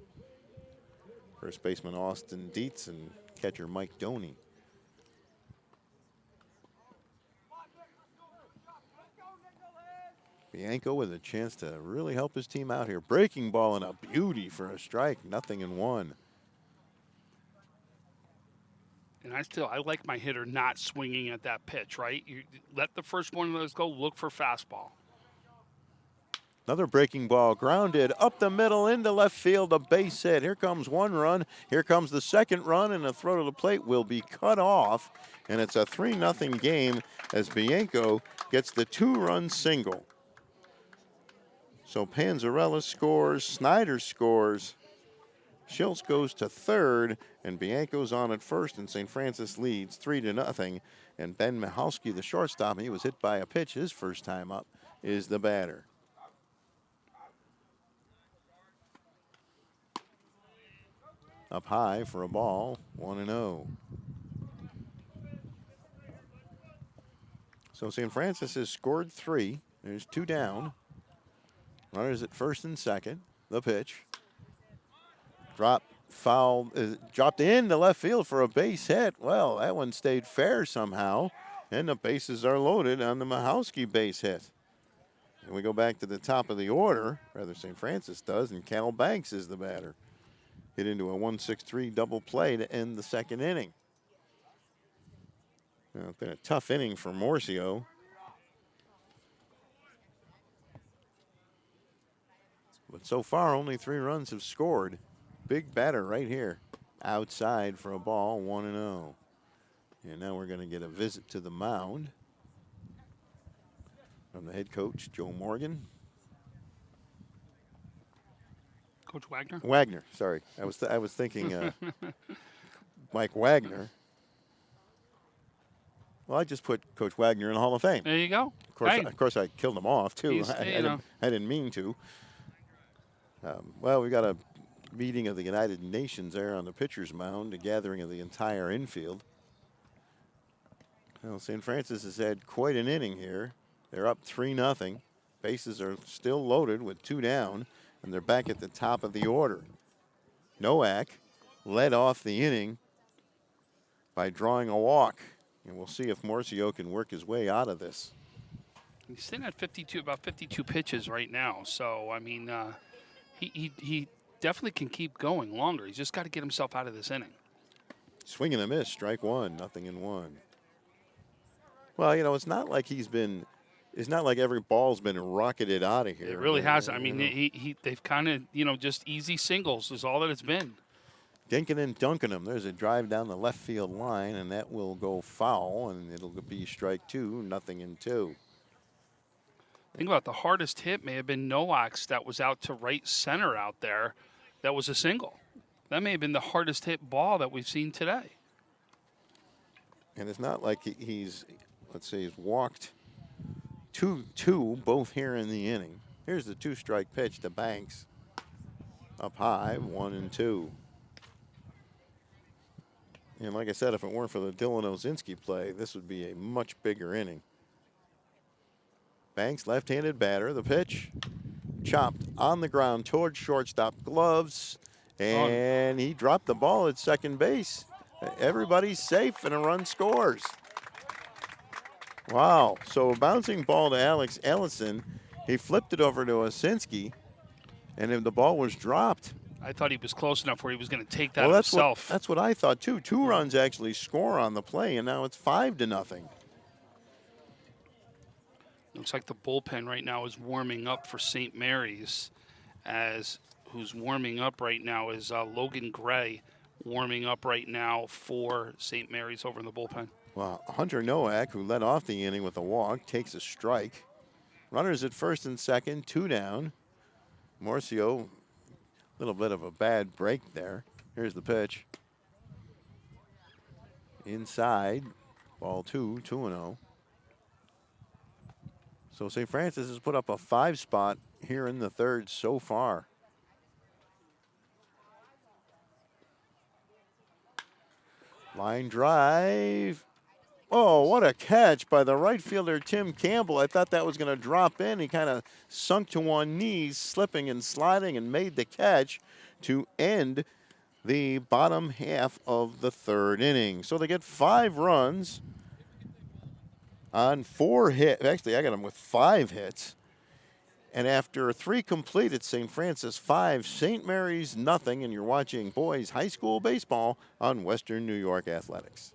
First baseman Austin Dietz and catcher Mike Doney. Bianco with a chance to really help his team out here. Breaking ball and a beauty for a strike, 0-1. And I like my hitter not swinging at that pitch, right? You let the first one of those go, look for fastball. Another breaking ball grounded up the middle into left field, a base hit. Here comes 1 run. Here comes the 2nd run, and a throw to the plate will be cut off. And it's a 3-0 game as Bianco gets the 2-run single. So Panzarella scores, Snyder scores, Schultz goes to third, and Bianco's on at first, and St. Francis leads 3-0. And Ben Michalski, the shortstop, he was hit by a pitch his first time up, is the batter. Up high for a ball, 1-0. So St. Francis has scored 3. There's 2 down. Runners at first and second. The pitch. Drop, foul, dropped into left field for a base hit. Well, that one stayed fair somehow, and the bases are loaded on the Michalski base hit. And we go back to the top of the order, rather St. Francis does, and Cal Banks is the batter. Hit into a 1-6-3 double play to end the 2nd inning. Well, it's been a tough inning for Morcio. But so far, only 3 runs have scored. Big batter right here. Outside for a ball, 1-0. And now we're going to get a visit to the mound from the head coach, Joe Morgan. Coach Wagner? Wagner, sorry. I was thinking Mike Wagner. Well, I just put Coach Wagner in the Hall of Fame. There you go. Of course, I killed him off, too. I didn't mean to. Well, we got a meeting of the United Nations there on the pitcher's mound, a gathering of the entire infield. Well, St. Francis has had quite an inning here. They're up 3-0. Bases are still loaded with 2 down, and they're back at the top of the order. Nowak led off the inning by drawing a walk, and we'll see if Morcio can work his way out of this. He's sitting at about 52 pitches right now. So, I mean, he definitely can keep going longer. He's just got to get himself out of this inning. Swing and a miss, strike 1, 0-1. Well, you know, it's not like every ball's been rocketed out of here. It really hasn't. I mean, they've kind of, just easy singles is all that it's been. Dinking and dunking him. There's a drive down the left field line, and that will go foul, and it'll be strike 2, 0-2. Think about the hardest hit may have been Nowak's that was out to right center out there. That was a single. That may have been the hardest hit ball that we've seen today. And it's not like he's walked 2-2 both here in the inning. Here's the 2-strike pitch to Banks. Up high, 1-2. And like I said, if it weren't for the Dylan Ozinski play, this would be a much bigger inning. Banks, left-handed batter. The pitch chopped on the ground towards shortstop gloves, and he dropped the ball at second base. Everybody's safe, and a run scores. Wow. So a bouncing ball to Alex Ellison. He flipped it over to Osinski, and then the ball was dropped. I thought he was close enough where he was going to take that himself. That's what I thought, too. 2 runs actually score on the play, and now it's 5-0. Looks like the bullpen right now is warming up for St. Mary's. Who's warming up right now is Logan Gray, warming up right now for St. Mary's over in the bullpen. Well, Hunter Nowak, who led off the inning with a walk, takes a strike. Runners at first and second, 2 down. Morcio, a little bit of a bad break there. Here's the pitch. Inside, ball 2, 2-0. So St. Francis has put up a 5 spot here in the third so far. Line drive. Oh, what a catch by the right fielder, Tim Campbell. I thought that was going to drop in. He kind of sunk to one knee, slipping and sliding, and made the catch to end the bottom half of the third inning. So they get 5 runs on 4 hits. Actually, I got them with 5 hits. And after 3 complete, it's St. Francis 5, St. Mary's nothing. And you're watching boys high school baseball on Western New York Athletics.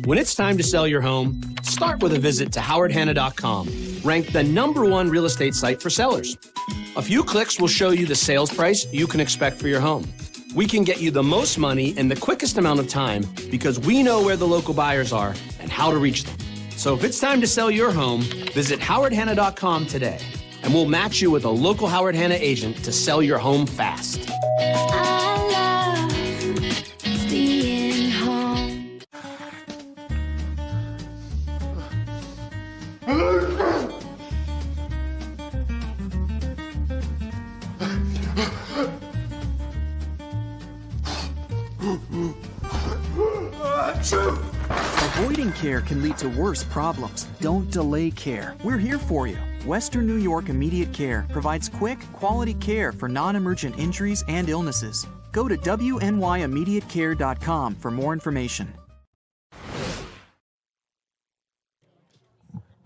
When it's time to sell your home, start with a visit to howardhanna.com, ranked the #1 real estate site for sellers. A few clicks will show you the sales price you can expect for your home. We can get you the most money in the quickest amount of time because we know where the local buyers are and how to reach them. So if it's time to sell your home, visit howardhanna.com today, and we'll match you with a local Howard Hanna agent to sell your home fast. I love being home. Avoiding care can lead to worse problems. Don't delay care. We're here for you. Western New York Immediate Care provides quick, quality care for non-emergent injuries and illnesses. Go to wnyImmediatecare.com for more information.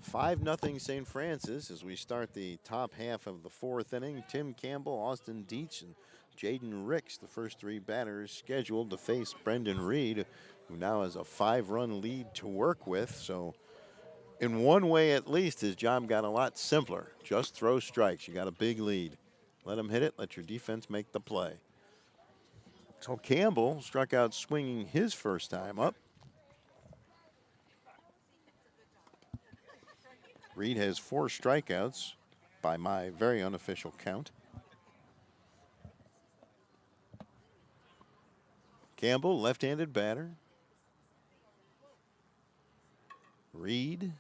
5-0 St. Francis as we start the top half of the 4th inning. Tim Campbell, Austin Dietz, and Jaden Ricks, the first 3 batters scheduled to face Brendan Reed, who now has a 5-run lead to work with. So in one way at least, his job got a lot simpler. Just throw strikes. You got a big lead. Let him hit it. Let your defense make the play. So Campbell struck out swinging his first time up. Reed has 4 strikeouts by my very unofficial count. Campbell, left-handed batter. Reed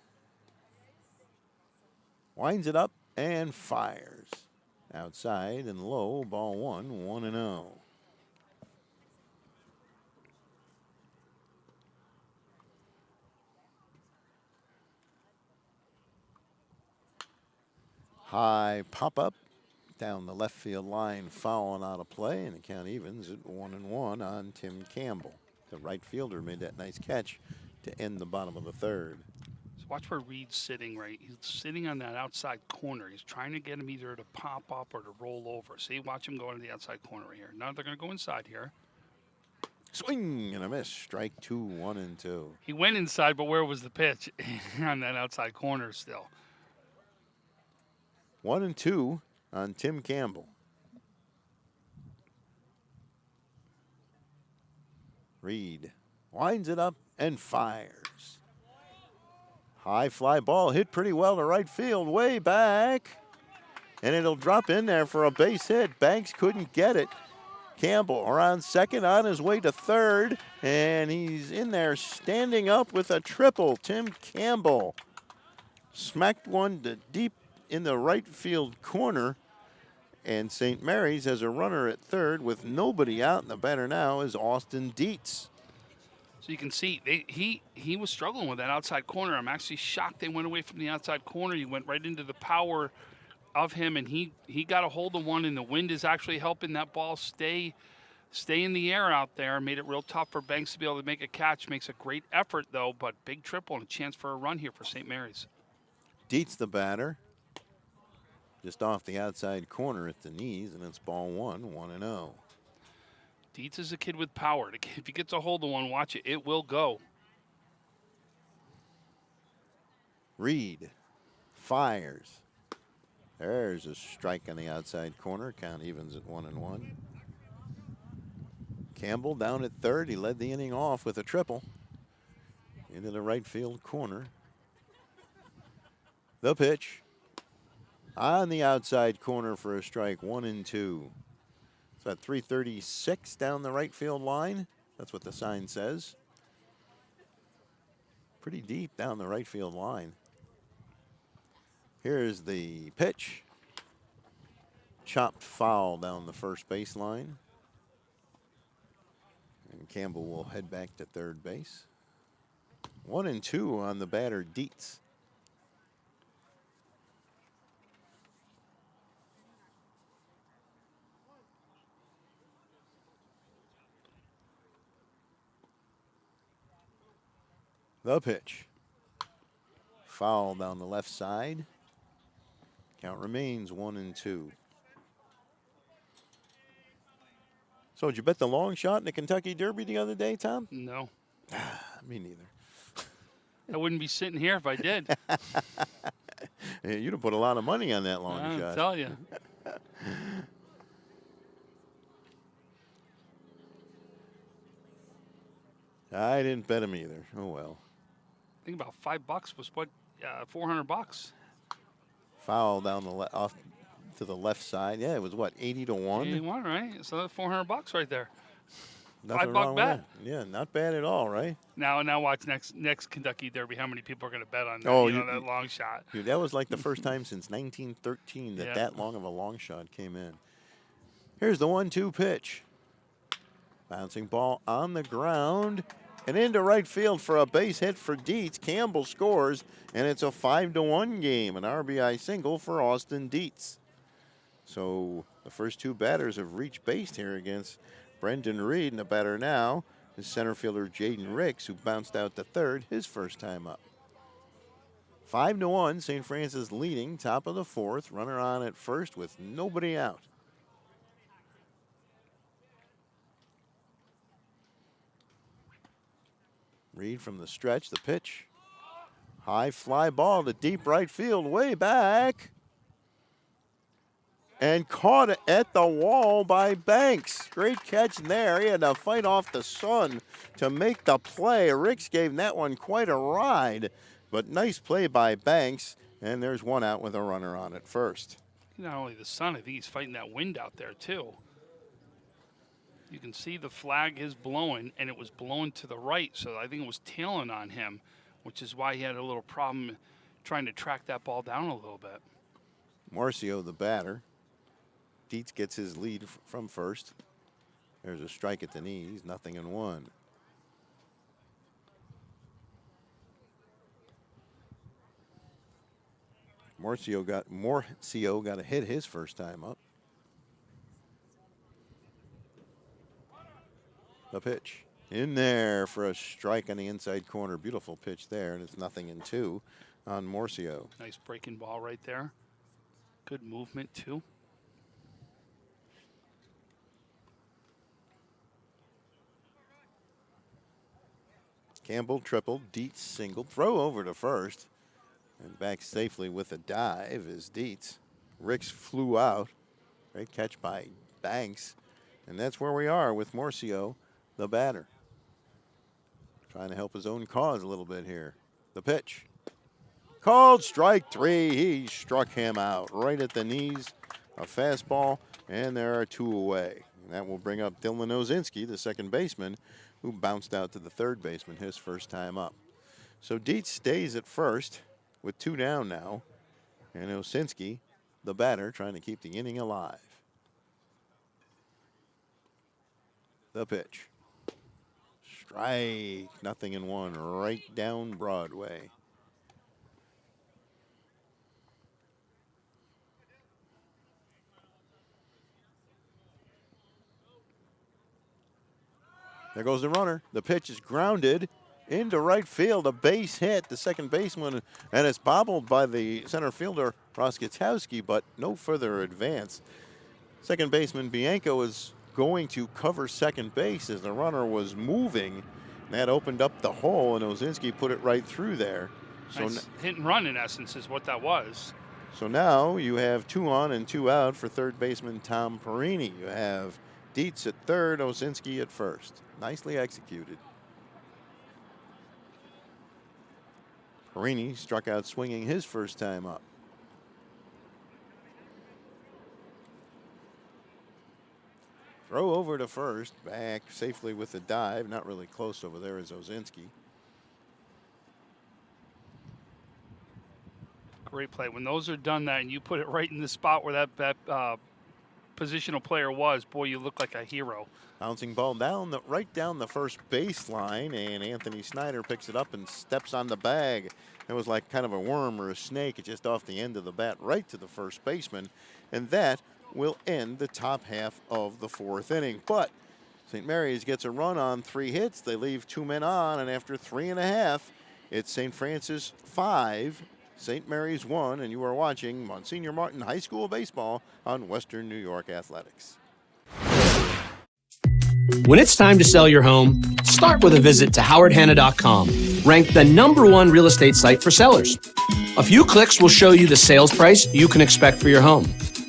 winds it up and fires. Outside and low, ball 1, 1-0. High pop-up down the left field line, fouling out of play, and the count evens at 1-1 on Tim Campbell. The right fielder made that nice catch to end the bottom of the third. So watch where Reed's sitting, right? He's sitting on that outside corner. He's trying to get him either to pop up or to roll over. See, watch him go into the outside corner right here. Now they're going to go inside here. Swing and a miss. Strike 2, 1-2. He went inside, but where was the pitch? On that outside corner still. 1-2 on Tim Campbell. Reed winds it up and fires. High fly ball hit pretty well to right field, way back. And it'll drop in there for a base hit. Banks couldn't get it. Campbell around second, on his way to third. And he's in there standing up with a triple. Tim Campbell smacked one to deep in the right field corner, and St. Mary's has a runner at third with nobody out, and the batter now is Austin Dietz. So you can see he was struggling with that outside corner. I'm actually shocked they went away from the outside corner. He went right into the power of him, and he got a hold of one, and the wind is actually helping that ball stay in the air out there. Made it real tough for Banks to be able to make a catch. Makes a great effort, though, but big triple and a chance for a run here for St. Mary's. Dietz the batter. Just off the outside corner at the knees, and it's ball 1, 1-0. Dietz is a kid with power. If he gets a hold of one, watch it. It will go. Reed fires. There's a strike on the outside corner. Count evens at 1-1. Campbell down at third. He led the inning off with a triple into the right field corner. The pitch. On the outside corner for a strike, 1-2. It's at 336 down the right field line. That's what the sign says. Pretty deep down the right field line. Here's the pitch. Chopped foul down the first base line. And Campbell will head back to third base. 1-2 on the batter, Dietz. The pitch. Foul down the left side. Count remains 1-2. So did you bet the long shot in the Kentucky Derby the other day, Tom? No. Me neither. I wouldn't be sitting here if I did. Yeah, you'd have put a lot of money on that long I'll shot. tell you. I didn't bet him either. Oh well. I think about $5 was what, $400. Foul down the off to the left side. Yeah, it was what, 80-1? 81, right? So that's $400 right there. Nothing $5 wrong with bet. that. Yeah, not bad at all, right? Now watch next Kentucky Derby. How many people are going to bet on that? Oh, that long shot? Dude, that was like the first time since 1913 that Yeah. that long of a long shot came in. Here's the 1-2 pitch. Bouncing ball on the ground and into right field for a base hit for Dietz. Campbell scores, and it's a 5-1 game. An RBI single for Austin Dietz. So the first two batters have reached base here against Brendan Reed, and the batter now is center fielder Jaden Ricks, who bounced out to third his first time up. 5-1, St. Francis leading, top of the fourth. Runner on at first with nobody out. Reed from the stretch, the pitch. High fly ball to deep right field, way back. And caught at the wall by Banks. Great catch there. He had to fight off the sun to make the play. Ricks gave that one quite a ride, but nice play by Banks. And there's one out with a runner on at first. Not only the sun, I think he's fighting that wind out there too. You can see the flag is blowing, and it was blowing to the right, so I think it was tailing on him, which is why he had a little problem trying to track that ball down a little bit. Marcio, the batter. Dietz gets his lead from first. There's a strike at the knees, 0-1. Marcio got a hit his first time up. The pitch in there for a strike on the inside corner. Beautiful pitch there, and it's 0-2 on Marcio. Nice breaking ball right there. Good movement too. Campbell tripled, Dietz singled, throw over to first, and back safely with a dive is Dietz. Ricks flew out. Great catch by Banks, and that's where we are with Marcio, the batter. Trying to help his own cause a little bit here. The pitch. Called strike three. He struck him out right at the knees. A fastball, and there are two away. And that will bring up Dylan Osinski, the second baseman, who bounced out to the third baseman his first time up. So Dietz stays at first with two down now, and Osinski, the batter, trying to keep the inning alive. The pitch. Strike, 0-1, right down Broadway. There goes the runner. The pitch is grounded into right field. A base hit. The second baseman, and it's bobbled by the center fielder, Roskatowski, but no further advance. Second baseman Bianco is going to cover second base as the runner was moving. That opened up the hole, and Osinski put it right through there. So Nice hit and run, in essence, is what that was. So now you have 2 on and 2 out for third baseman Tom Perini. You have Dietz at third, Osinski at first. Nicely executed. Perini struck out swinging his first time up. Throw over to first, back safely with the dive. Not really close over there is Osinski. Great play. When those are done that and you put it right in the spot where that positional player was, boy, you look like a hero. Bouncing ball right down the first baseline, and Anthony Snyder picks it up and steps on the bag. It was like kind of a worm or a snake, just off the end of the bat right to the first baseman, and that will end the top half of the 4th inning. But St. Mary's gets a run on 3 hits. They leave 2 men on, and after 3.5, it's St. Francis 5, St. Mary's 1, and you are watching Monsignor Martin High School Baseball on Western New York Athletics. When it's time to sell your home, start with a visit to howardhanna.com, ranked the #1 real estate site for sellers. A few clicks will show you the sales price you can expect for your home.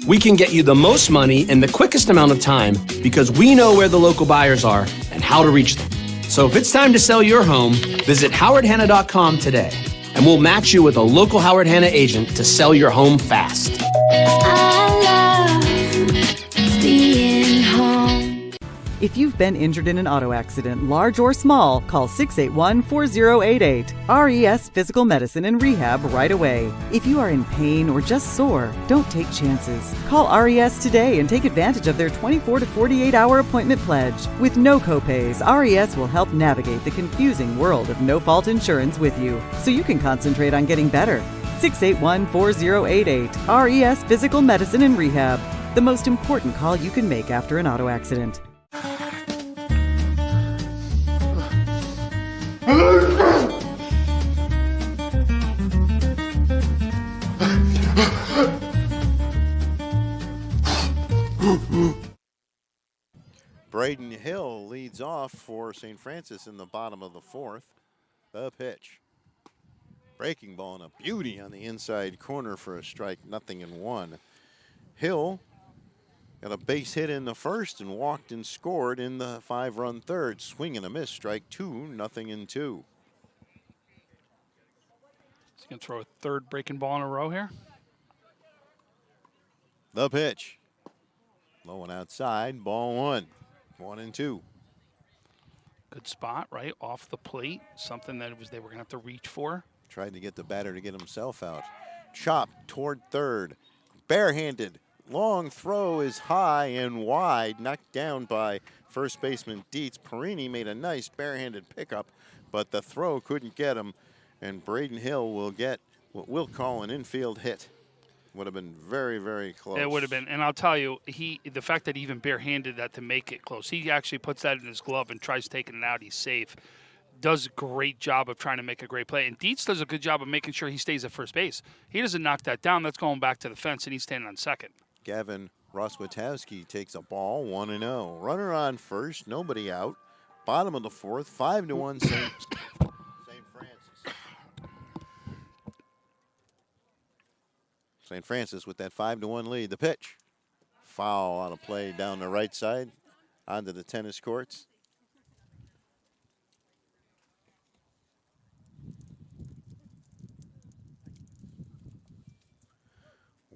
We can get you the most money in the quickest amount of time because we know where the local buyers are and how to reach them. So if it's time to sell your home, visit howardhanna.com today, and we'll match you with a local Howard Hanna agent to sell your home fast. I love being home. If you've been injured in an auto accident, large or small, call 681-4088. RES Physical Medicine and Rehab right away. If you are in pain or just sore, don't take chances. Call RES today and take advantage of their 24 to 48-hour appointment pledge. With no copays, RES will help navigate the confusing world of no-fault insurance with you, so you can concentrate on getting better. 681-4088. RES Physical Medicine and Rehab. The most important call you can make after an auto accident. Braden Hill leads off for St. Francis in the bottom of the 4th. The pitch. Breaking ball and a beauty on the inside corner for a strike, 0-1. Hill got a base hit in the first and walked and scored in the 5-run third. Swing and a miss, strike 2, 0-2. He's going to throw a third breaking ball in a row here. The pitch. Low and outside, ball 1, 1-2. Good spot, right off the plate. Something that they were going to have to reach for. Tried to get the batter to get himself out. Chop toward third. Barehanded. Long throw is high and wide. Knocked down by first baseman Dietz. Perini made a nice barehanded pickup, but the throw couldn't get him. And Braden Hill will get what we'll call an infield hit. Would have been very, very close. It would have been. And I'll tell you, the fact that he even barehanded that to make it close, he actually puts that in his glove and tries taking it out. He's safe. Does a great job of trying to make a great play. And Dietz does a good job of making sure he stays at first base. He doesn't knock that down. That's going back to the fence, and he's standing on second. Gavin Roswitowski takes a ball, 1-0. Runner on first, nobody out. Bottom of the 4th, 5-1 St. Francis. St. Francis with that 5-1 lead. The pitch. Foul on a play down the right side onto the tennis courts.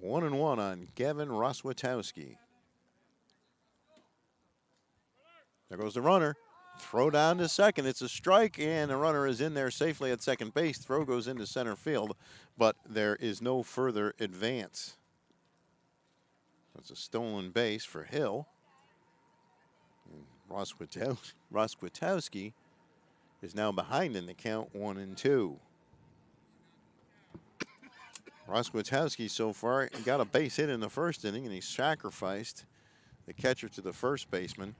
1-1 on Gavin Roswitowski. There goes the runner. Throw down to second. It's a strike, and the runner is in there safely at second base. Throw goes into center field, but there is no further advance. It's a stolen base for Hill. Roswitowski is now behind in the count, 1-2. Roswitowski so far got a base hit in the first inning, and he sacrificed the catcher to the first baseman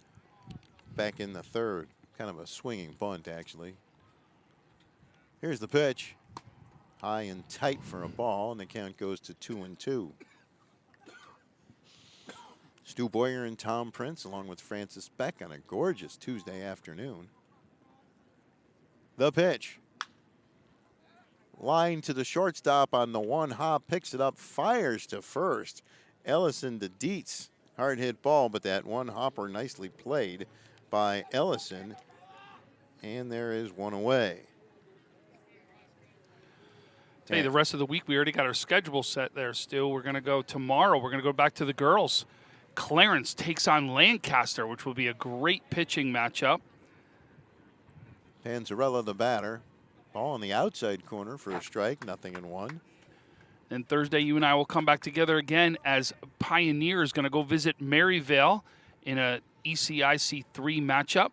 back in the third. Kind of a swinging bunt, actually. Here's the pitch. High and tight for a ball, and the count goes to 2-2. Stu Boyer and Tom Prince, along with Francis Beck, on a gorgeous Tuesday afternoon. The pitch. Line to the shortstop on the one hop, picks it up, fires to first. Ellison to Dietz. Hard hit ball, but that one hopper nicely played by Ellison. And there is one away. Hey, the rest of the week, we already got our schedule set there, Stu. We're going to go tomorrow. We're going to go back to the girls. Clarence takes on Lancaster, which will be a great pitching matchup. Panzarella the batter. Ball on the outside corner for a strike, 0-1. And Thursday, you and I will come back together again as Pioneer is going to go visit Maryvale in a ECIC 3 matchup.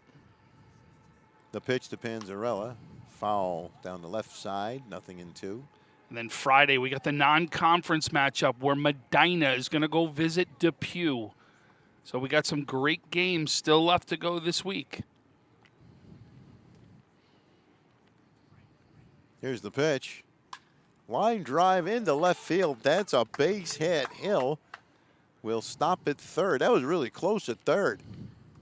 The pitch to Panzarella. Foul down the left side, 0-2. And then Friday, we got the non-conference matchup where Medina is going to go visit Depew. So we got some great games still left to go this week. Here's the pitch. Line drive into left field. That's a base hit. Hill will stop at third. That was really close at third.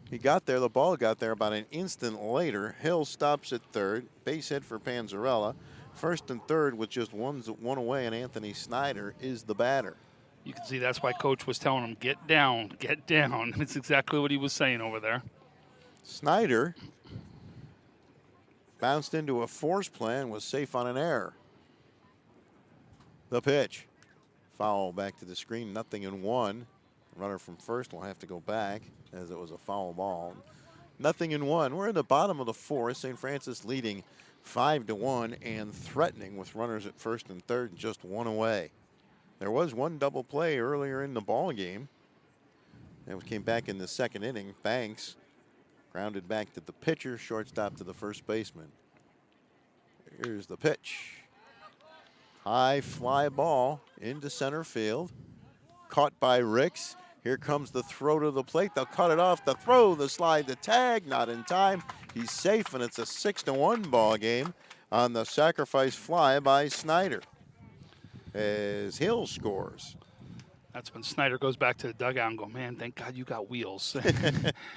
He got there. The ball got there about an instant later. Hill stops at third. Base hit for Panzarella. First and third with just one away, and Anthony Snyder is the batter. You can see that's why Coach was telling him, get down, get down. That's exactly what he was saying over there. Snyder bounced into a force play and was safe on an error. The pitch. Foul back to the screen, 0-1. Runner from first will have to go back as it was a foul ball. 0-1. We're in the bottom of the fourth. St. Francis leading 5-1 and threatening with runners at first and third and just one away. There was one double play earlier in the ball game. That came back in the second inning. Banks grounded back to the pitcher, shortstop to the first baseman. Here's the pitch. High fly ball into center field. Caught by Ricks. Here comes the throw to the plate. They'll cut it off. The throw, the slide, the tag, not in time. He's safe, and it's a 6-1 ball game on the sacrifice fly by Snyder as Hill scores. That's when Snyder goes back to the dugout and go, man, thank God you got wheels.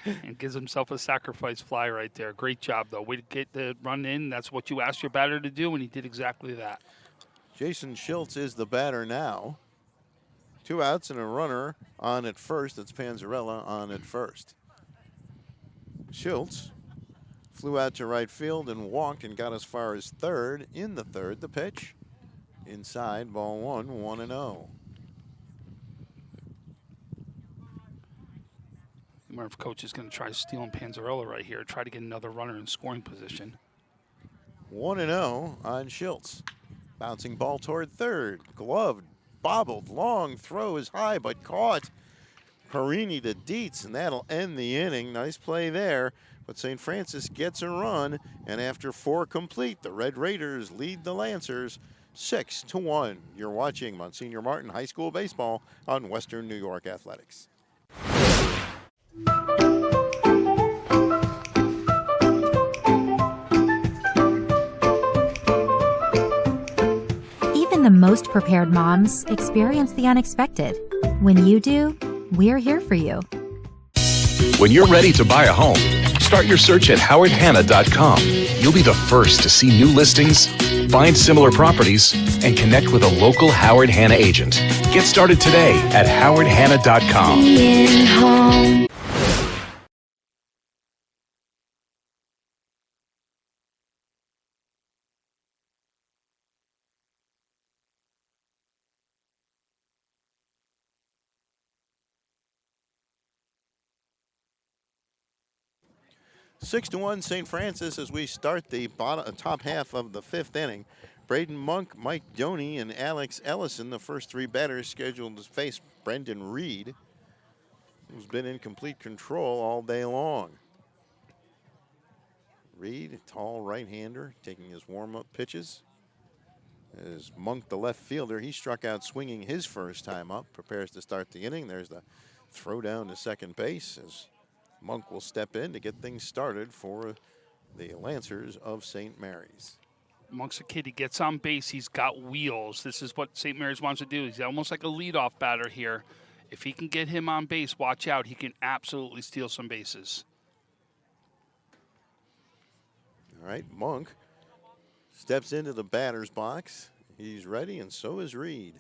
And gives himself a sacrifice fly right there. Great job, though. Way to get the run in. That's what you asked your batter to do, and he did exactly that. Jason Schultz is the batter now. 2 outs and a runner on at first. That's Panzarella on at first. Schultz flew out to right field and walked and got as far as third. In the third, the pitch. Inside, ball 1, 1-0. I wonder if Coach is going to try stealing Panzarella right here, try to get another runner in scoring position. 1-0 on Schultz. Bouncing ball toward third. Gloved, bobbled, long throw is high but caught. Perini to Dietz, and that'll end the inning. Nice play there, but St. Francis gets a run, and after 4 complete, the Red Raiders lead the Lancers 6-1. You're watching Monsignor Martin High School Baseball on Western New York Athletics. Even the most prepared moms experience the unexpected. When you do, we're here for you. When you're ready to buy a home, start your search at howardhanna.com. You'll be the first to see new listings, find similar properties, and connect with a local Howard Hanna agent. Get started today at howardhanna.com. Being home. Six to 1 St. Francis as we start the top half of the 5th inning. Braden Monk, Mike Doney, and Alex Ellison, the first 3 batters scheduled to face Brendan Reed, who's been in complete control all day long. Reed, a tall right-hander, taking his warm-up pitches. As Monk, the left fielder, he struck out swinging his first time up, prepares to start the inning. There's the throw down to second base as Monk will step in to get things started for the Lancers of St. Mary's. Monk's a kid. He gets on base. He's got wheels. This is what St. Mary's wants to do. He's almost like a leadoff batter here. If he can get him on base, watch out. He can absolutely steal some bases. All right, Monk steps into the batter's box. He's ready, and so is Reed.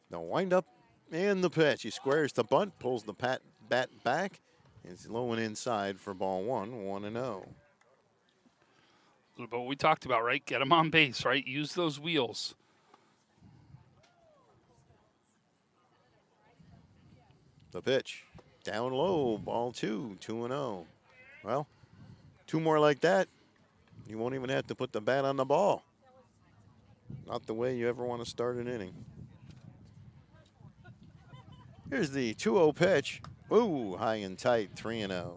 The windup and the pitch. He squares the bunt, pulls the bat back. It's low and inside for ball 1, 1-0. But what we talked about, right? Get him on base, right? Use those wheels. The pitch. Down low, ball 2, 2-0. Well, 2 more like that, you won't even have to put the bat on the ball. Not the way you ever want to start an inning. Here's the 2-0 pitch. Ooh, high and tight, 3-0.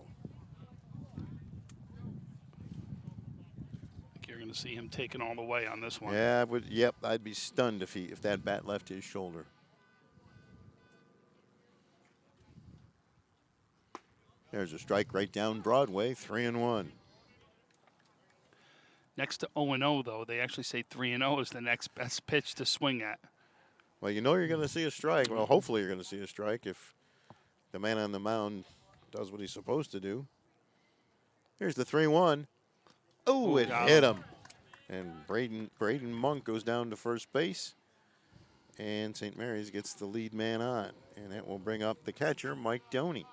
You're going to see him taking all the way on this one. Yeah, yep, I'd be stunned if that bat left his shoulder. There's a strike right down Broadway, 3-1. Next to 0-0, though, they actually say 3-0 is the next best pitch to swing at. Well, you know you're going to see a strike. Well, hopefully you're going to see a strike if the man on the mound does what he's supposed to do. Here's the 3-1. Oh, it hit him. And Braden Monk goes down to first base. And St. Mary's gets the lead man on. And that will bring up the catcher, Mike Doney.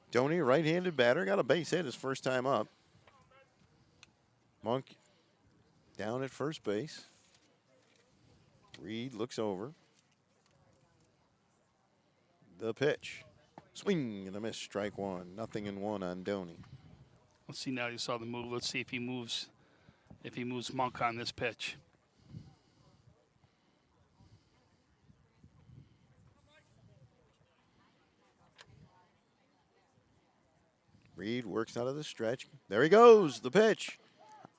Doney, right-handed batter, got a base hit his first time up. Monk down at first base. Reed looks over. The pitch. Swing and a miss, strike one. 0-1 on Doney. Let's see now. You saw the move. Let's see if he moves. If he moves Monk on this pitch. Reed works out of the stretch. There he goes. The pitch.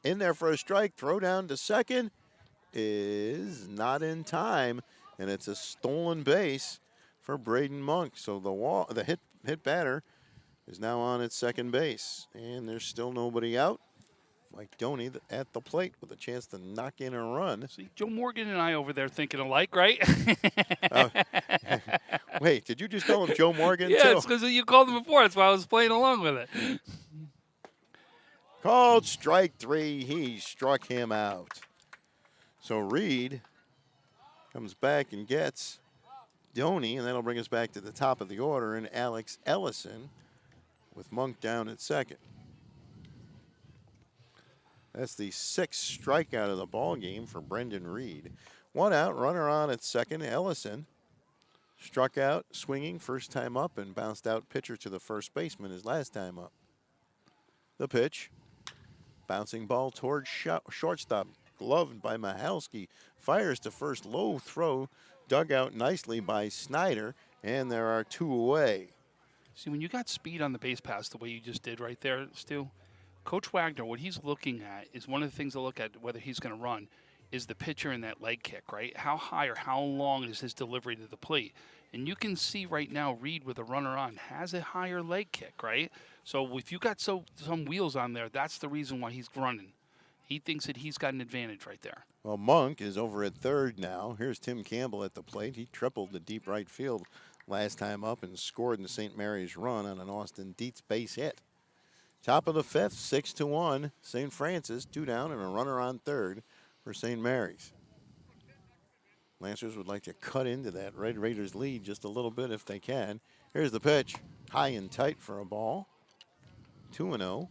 In there for a strike. Throw down to second is not in time. And it's a stolen base for Braden Monk. So the hit batter is now on at second base. And there's still nobody out. Mike Doney at the plate with a chance to knock in a run. See, Joe Morgan and I over there thinking alike, right? Wait, did you just call him Joe Morgan? Yeah, too? it's because you called him before. That's why I was playing along with it. Called strike three. He struck him out. So Reed comes back and gets Doney, and that'll bring us back to the top of the order, and Alex Ellison with Monk down at second. That's the 6th strikeout of the ball game for Brendan Reed. 1 out, runner on at second. Ellison struck out, swinging first time up, and bounced out pitcher to the first baseman his last time up. The pitch, bouncing ball towards shortstop, gloved by Mahalski, fires to first, low throw, dug out nicely by Snyder, and there are 2 away. See, when you got speed on the base pass the way you just did right there, Stu, Coach Wagner, what he's looking at is one of the things to look at whether he's going to run is the pitcher in that leg kick, right? How high or how long is his delivery to the plate? And you can see right now Reed with a runner on has a higher leg kick, right? So if you got some wheels on there, that's the reason why he's running. He thinks that he's got an advantage right there. Well, Monk is over at third now. Here's Tim Campbell at the plate. He tripled the deep right field last time up and scored in the St. Mary's run on an Austin Dietz base hit. Top of the 5th, 6-1. St. Francis, 2 down and a runner on third for St. Mary's. Lancers would like to cut into that Red Raiders lead just a little bit if they can. Here's the pitch. High and tight for a ball. 2-0.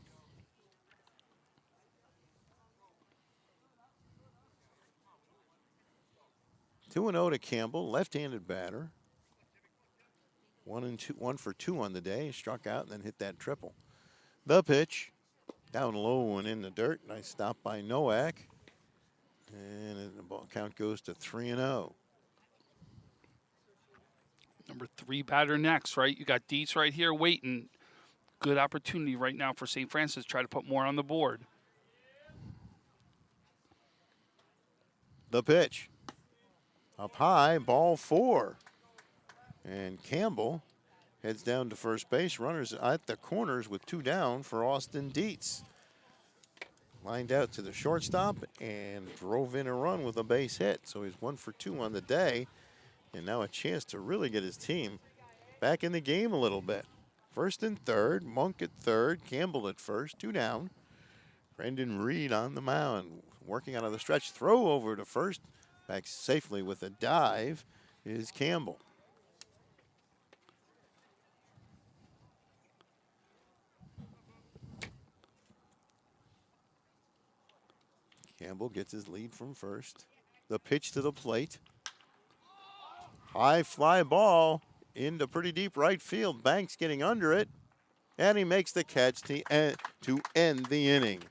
To Campbell, left-handed batter. 1 for 2 on the day. Struck out and then hit that triple. The pitch, down low and in the dirt. Nice stop by Nowak. And the ball count goes to 3-0. Number 3 batter next, right? You got Dietz right here waiting. Good opportunity right now for St. Francis to try to put more on the board. The pitch. Up high, ball 4. And Campbell heads down to first base. Runners at the corners with 2 down for Austin Dietz. Lined out to the shortstop and drove in a run with a base hit. So he's 1 for 2 on the day. And now a chance to really get his team back in the game a little bit. First and third, Monk at third, Campbell at first, 2 down. Brendan Reed on the mound, working out of the stretch. Throw over to first. Back safely with a dive is Campbell. Campbell gets his lead from first. The pitch to the plate. High fly ball into pretty deep right field. Banks getting under it, and he makes the catch to end the inning.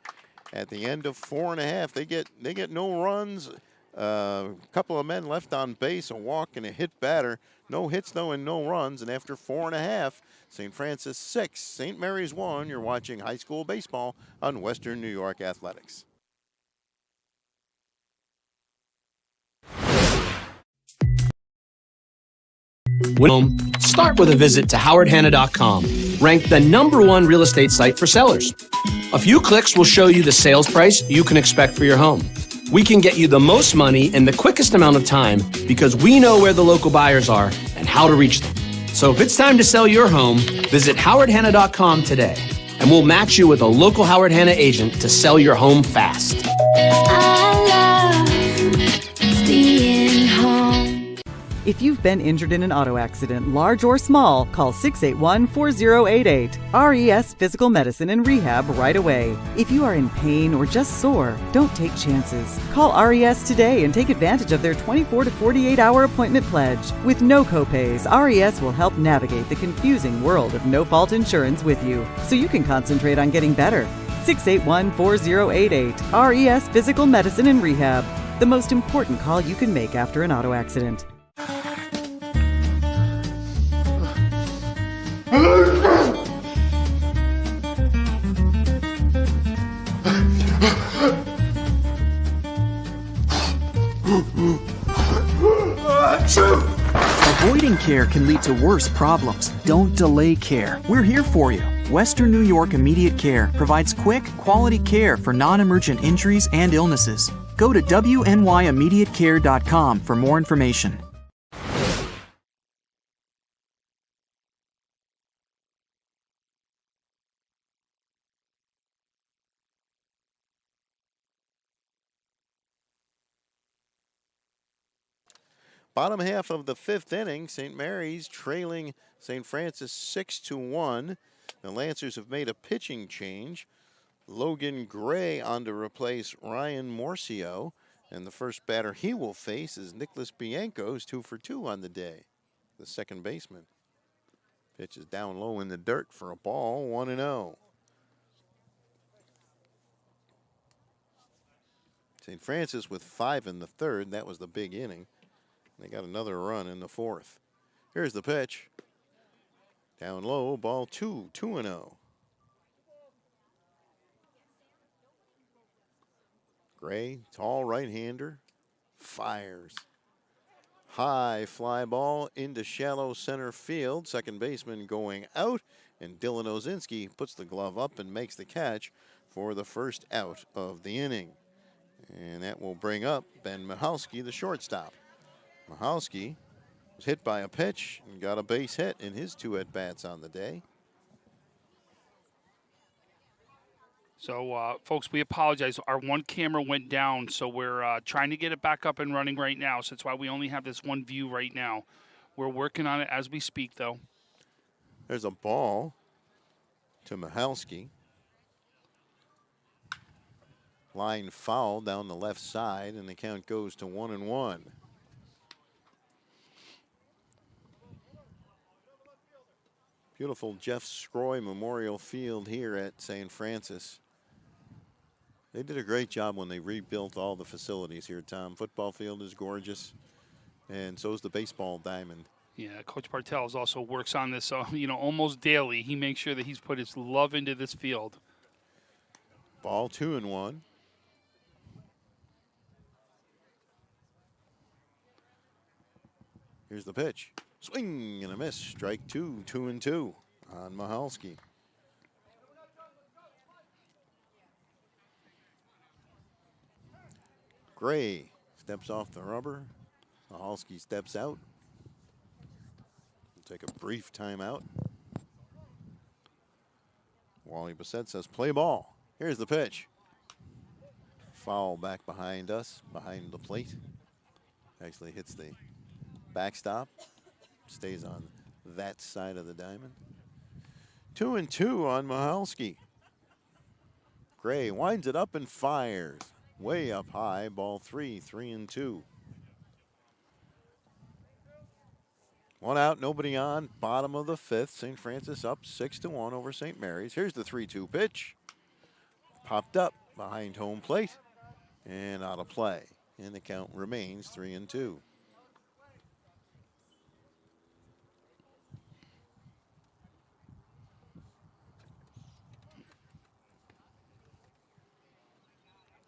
At the end of 4.5, they get no runs. A couple of men left on base, a walk and a hit batter. No hits though and no runs. And after 4.5, St. Francis 6, St. Mary's 1. You're watching high school baseball on Western New York Athletics. Start with a visit to howardhanna.com, ranked the #1 real estate site for sellers. A few clicks will show you the sales price you can expect for your home. We can get you the most money in the quickest amount of time because we know where the local buyers are and how to reach them. So if it's time to sell your home, visit howardhanna.com today, and we'll match you with a local Howard Hanna agent to sell your home fast. I love being home. If you've been injured in an auto accident, large or small, call 681-4088. RES Physical Medicine and Rehab right away. If you are in pain or just sore, don't take chances. Call RES today and take advantage of their 24 to 48-hour appointment pledge. With no copays, RES will help navigate the confusing world of no-fault insurance with you, so you can concentrate on getting better. 681-4088. RES Physical Medicine and Rehab. The most important call you can make after an auto accident. Avoiding care can lead to worse problems. Don't delay care. We're here for you. Western New York Immediate Care provides quick, quality care for non-emergent injuries and illnesses. Go to wnyImmediatecare.com for more information. Bottom half of the 5th inning, St. Mary's trailing St. Francis 6-1. The Lancers have made a pitching change. Logan Gray on to replace Ryan Morcio. And the first batter he will face is Nicholas Bianco, who's 2 for 2 on the day, the second baseman. Pitch is down low in the dirt for a ball, 1-0. St. Francis with 5 in the 3rd. That was the big inning. They got another run in the 4th. Here's the pitch. Down low, ball 2, 2-0. Gray, tall right-hander, fires. High fly ball into shallow center field. Second baseman going out, and Dylan Ozinski puts the glove up and makes the catch for the first out of the inning. And that will bring up Ben Michalski, the shortstop. Michalski was hit by a pitch and got a base hit in his 2 at-bats on the day. So, folks, we apologize. Our one camera went down, so we're trying to get it back up and running right now. So that's why we only have this one view right now. We're working on it as we speak, though. There's a ball to Michalski. Line foul down the left side, and the count goes to 1-1. Beautiful Jeff Scroy Memorial Field here at St. Francis. They did a great job when they rebuilt all the facilities here, Tom. Football field is gorgeous, and so is the baseball diamond. Yeah, Coach Bartels also works on this, almost daily. He makes sure that he's put his love into this field. Ball 2-1. Here's the pitch. Swing and a miss. Strike 2, 2-2 on Michalski. Gray steps off the rubber. Michalski steps out. We'll take a brief timeout. Wally Bissett says play ball. Here's the pitch. Foul back behind us, behind the plate. Actually hits the backstop. Stays on that side of the diamond. 2-2 on Michalski. Gray winds it up and fires. Way up high, ball 3, 3-2. One out, nobody on. Bottom of the fifth. St. Francis up 6-1 over St. Mary's. Here's the 3-2 pitch. Popped up behind home plate and out of play. And the count remains 3-2.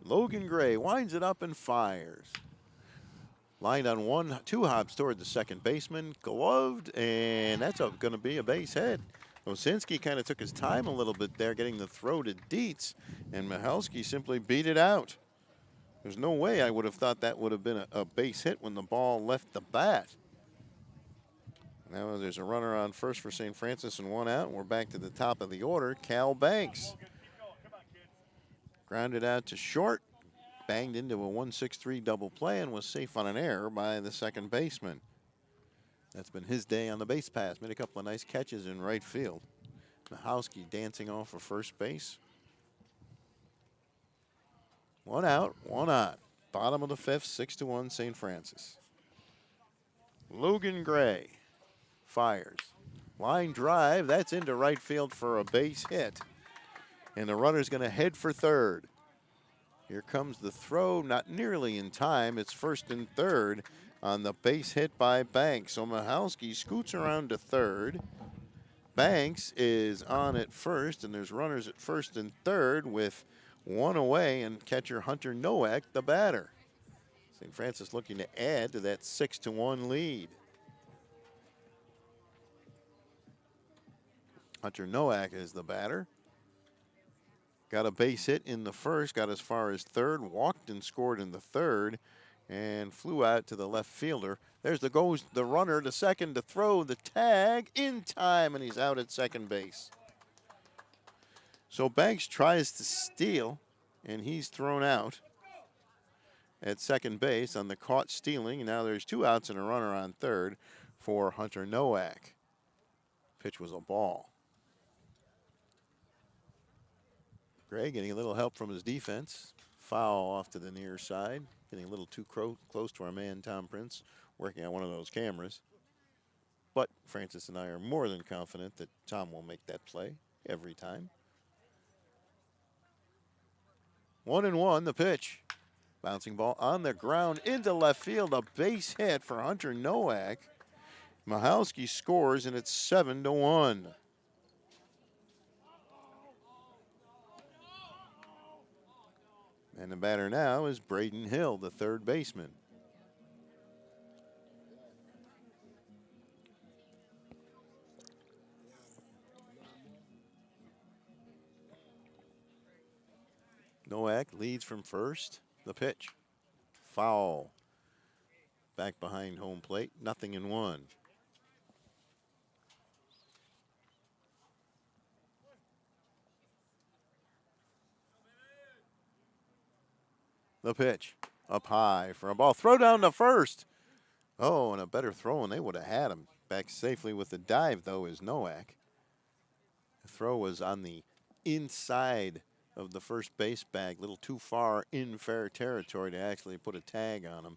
Logan Gray winds it up and fires. Lined on 1-2 hops toward the second baseman, gloved, and that's going to be a base hit. Osinski kind of took his time a little bit there getting the throw to Dietz, and Michalski simply beat it out. There's no way I would have thought that would have been a base hit when the ball left the bat. Now there's a runner on first for St. Francis and one out, and we're back to the top of the order. Cal Banks. Grounded out to short, banged into a 1-6-3 double play and was safe on an error by the second baseman. That's been his day on the base pass. Made a couple of nice catches in right field. Michalski dancing off for first base. One out, one on. Bottom of the fifth, 6-1 St. Francis. Logan Gray fires. Line drive, that's into right field for a base hit. And the runner's going to head for third. Here comes the throw, not nearly in time. It's first and third on the base hit by Banks. So Michalski scoots around to third. Banks is on at first, and there's runners at first and third with one away, and catcher Hunter Nowak, the batter. St. Francis looking to add to that 6-1 lead. Hunter Nowak is the batter. Got a base hit in the first, got as far as third, walked and scored in the third, and flew out to the left fielder. There's the runner to second to throw the tag in time, and he's out at second base. So Banks tries to steal, and he's thrown out at second base on the caught stealing. And now there's two outs and a runner on third for Hunter Nowak. Pitch was a ball. Gray getting a little help from his defense. Foul off to the near side. Getting a little too close to our man, Tom Prince, working on one of those cameras. But Francis and I are more than confident that Tom will make that play every time. 1-1, the pitch. Bouncing ball on the ground into left field. A base hit for Hunter Nowak. Michalski scores, and it's 7-1. And the batter now is Braden Hill, the third baseman. Nowak leads from first. The pitch. Foul. Back behind home plate. 0-1. The pitch. Up high for a ball. Throw down to first. Oh, and a better throw, and they would have had him. Back safely with the dive, though, is Nowak. The throw was on the inside of the first base bag, a little too far in fair territory to actually put a tag on him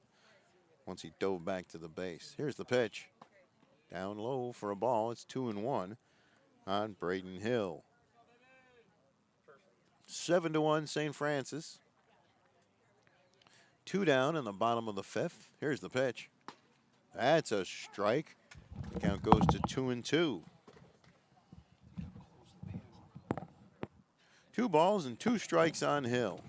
once he dove back to the base. Here's the pitch. Down low for a ball. It's 2-1 on Braden Hill. 7-1 St. Francis. 2 down in the bottom of the fifth. Here's the pitch. That's a strike. The count goes to 2-2. 2 balls and 2 strikes on Hill.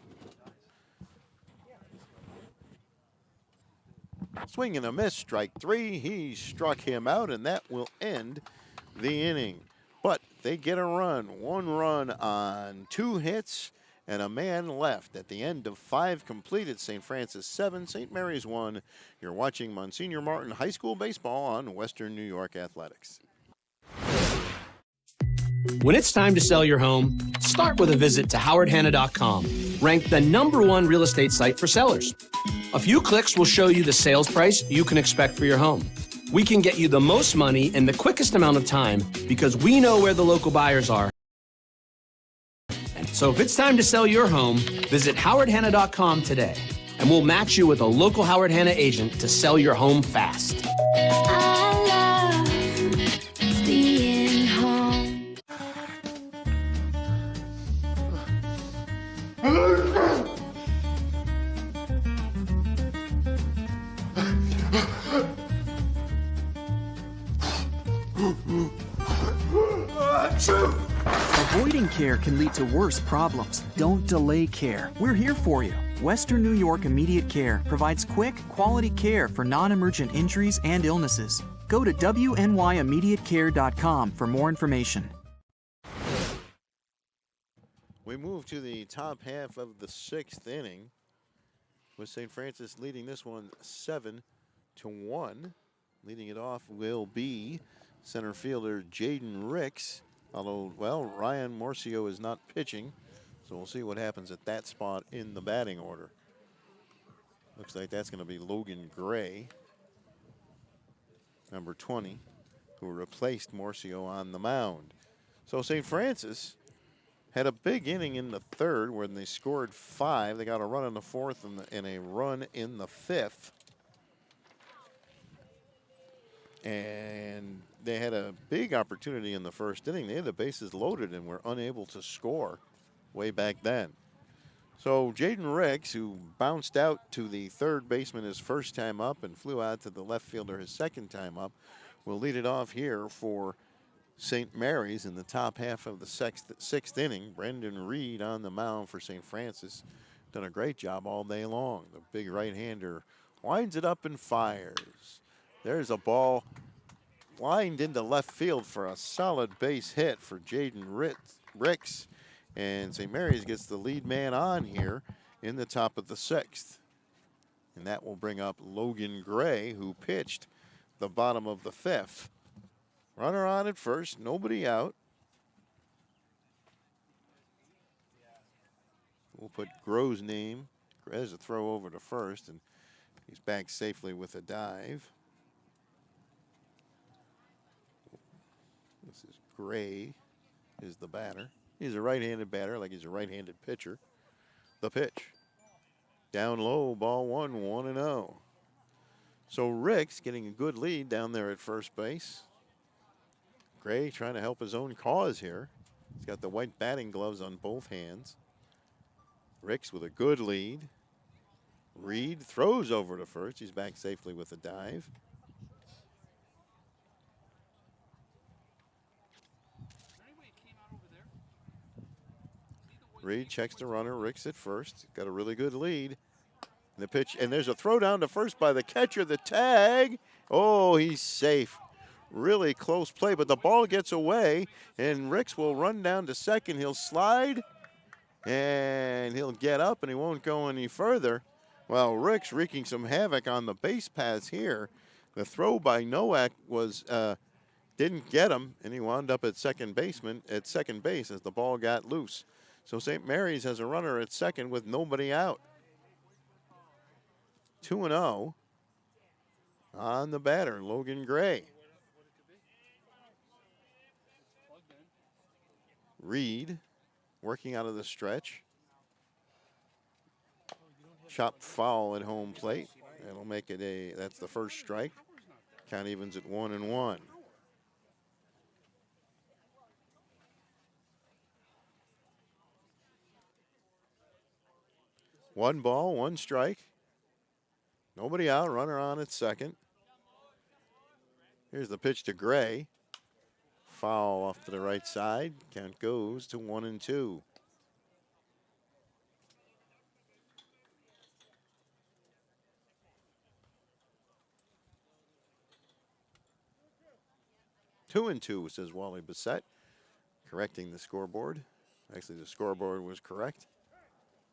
Swing and a miss, strike 3. He struck him out, and that will end the inning. But they get a run. 1 run on 2 hits and a man left at the end of 5 completed. St. Francis 7, St. Mary's 1. You're watching Monsignor Martin High School Baseball on Western New York Athletics. When it's time to sell your home, start with a visit to howardhanna.com, ranked the #1 real estate site for sellers. A few clicks will show you the sales price you can expect for your home. We can get you the most money in the quickest amount of time because we know where the local buyers are. So if it's time to sell your home, visit howardhanna.com today, and we'll match you with a local Howard Hanna agent to sell your home fast. I love Avoiding care can lead to worse problems. Don't delay care. We're here for you. Western New York Immediate Care provides quick, quality care for non-emergent injuries and illnesses. Go to WNYImmediatecare.com for more information. We move to the top half of the 6th inning with St. Francis leading this one 7-1. Leading it off will be center fielder Jaden Ricks. Although, well, Ryan Morcio is not pitching, so we'll see what happens at that spot in the batting order. Looks like that's going to be Logan Gray, number 20, who replaced Morcio on the mound. So St. Francis had a big inning in the 3rd when they scored 5. They got a run in the 4th and a run in the 5th. And they had a big opportunity in the 1st inning. They had the bases loaded and were unable to score way back then. So Jaden Ricks, who bounced out to the 3rd baseman his first time up and flew out to the left fielder his 2nd time up, will lead it off here for St. Mary's in the top half of the 6th inning. Brendan Reed on the mound for St. Francis. Done a great job all day long. The big right-hander winds it up and fires. There's a ball lined into left field for a solid base hit for Jaden Ricks. And St. Mary's gets the lead man on here in the top of the 6th. And that will bring up Logan Gray, who pitched the bottom of the 5th. Runner on at first, nobody out. We'll put Groh's name. There's a throw over to first, and he's back safely with a dive. This is Gray, is the batter. He's a right-handed batter, like he's a right-handed pitcher. The pitch. Down low, ball 1, 1-0. So Ricks getting a good lead down there at first base. Gray trying to help his own cause here. He's got the white batting gloves on both hands. Ricks with a good lead. Reed throws over to first. He's back safely with a dive. Reed checks the runner. Ricks at first. Got a really good lead. And the pitch, and there's a throw down to first by the catcher. The tag. Oh, he's safe. Really close play, but the ball gets away, and Ricks will run down to second. He'll slide, and he'll get up, and he won't go any further. Well, Ricks wreaking some havoc on the base paths here. The throw by Nowak was didn't get him, and he wound up at second base as the ball got loose. So St. Mary's has a runner at second with nobody out. 2-0 on the batter, Logan Gray. Reed working out of the stretch. Chopped foul at home plate. That'll make it that's the first strike. Count evens at 1-1. One ball, one strike. Nobody out, runner on at second. Here's the pitch to Gray. Foul off to the right side. Count goes to 1-2. Two and two, says Wally Bissett, correcting the scoreboard. Actually, the scoreboard was correct.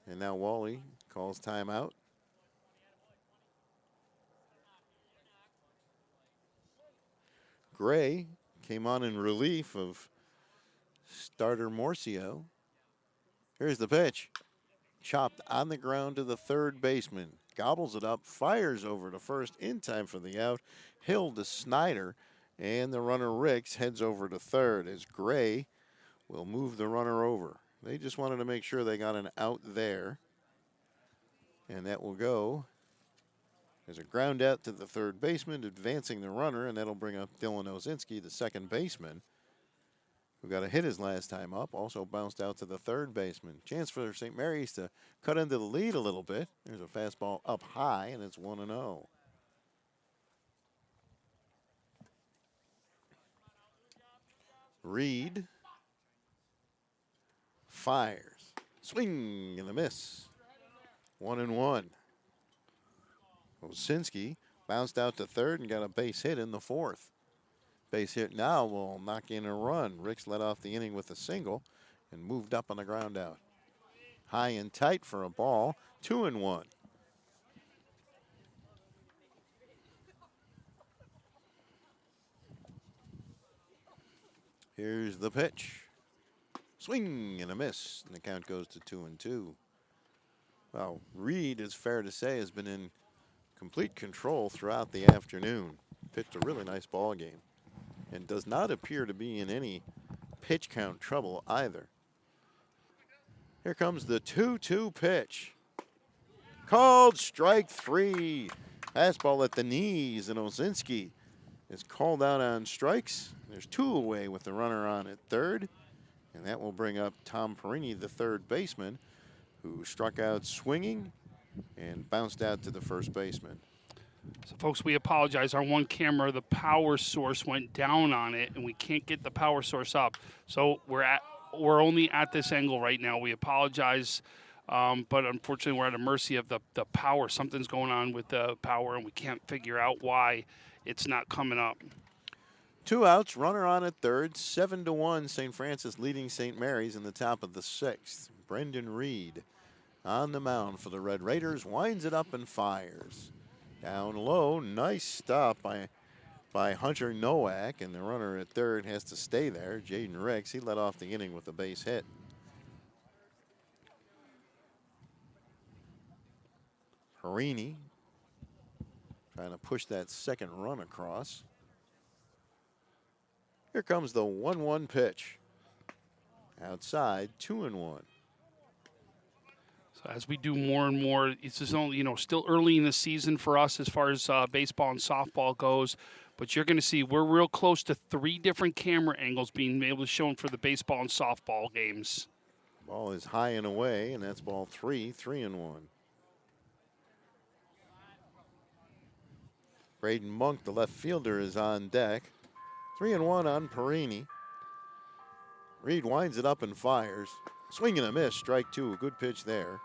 And now Wally calls timeout. Gray came on in relief of starter Morcio. Here's the pitch. Chopped on the ground to the third baseman. Gobbles it up, fires over to first in time for the out. Hill to Snyder, and the runner Ricks heads over to third as Gray will move the runner over. They just wanted to make sure they got an out there. And that will go as a ground out to the third baseman, advancing the runner, and that'll bring up Dylan Osinski, the second baseman, who got a hit his last time up, also bounced out to the third baseman. Chance for St. Mary's to cut into the lead a little bit. There's a fastball up high, and it's 1-0. Reed fires. Swing and a miss. 1-1. Osinski bounced out to third and got a base hit in the fourth. Base hit now will knock in a run. Ricks led off the inning with a single and moved up on the ground out. High and tight for a ball. 2-1. Here's the pitch. Swing and a miss, and the count goes to 2-2. Well, Reed, it's fair to say, has been in complete control throughout the afternoon. Pitched a really nice ball game and does not appear to be in any pitch count trouble either. Here comes the 2-2 pitch. Called strike 3. Fastball at the knees, and Osinski is called out on strikes. There's 2 away with the runner on at third, and that will bring up Tom Perini, the third baseman, who struck out swinging and bounced out to the first baseman. So, folks, we apologize. Our one camera, the power source went down on it, and we can't get the power source up. So we're only at this angle right now. We apologize, but unfortunately, we're at the mercy of the power. Something's going on with the power, and we can't figure out why it's not coming up. 2 outs, runner on at third. 7-1, St. Francis leading St. Mary's in the top of the 6th. Brendan Reed on the mound for the Red Raiders, winds it up and fires. Down low, nice stop by Hunter Nowak, and the runner at third has to stay there. Jaden Ricks, he led off the inning with a base hit. Perini trying to push that second run across. Here comes the 1-1 pitch. Outside, 2-1. So as we do more and more, it's just only, still early in the season for us as far as baseball and softball goes. But you're going to see we're real close to 3 different camera angles being able to show for the baseball and softball games. Ball is high and away, and that's ball 3, 3-1. Braden Monk, the left fielder, is on deck. 3-1 on Perini. Reed winds it up and fires. Swing and a miss, strike 2, a good pitch there.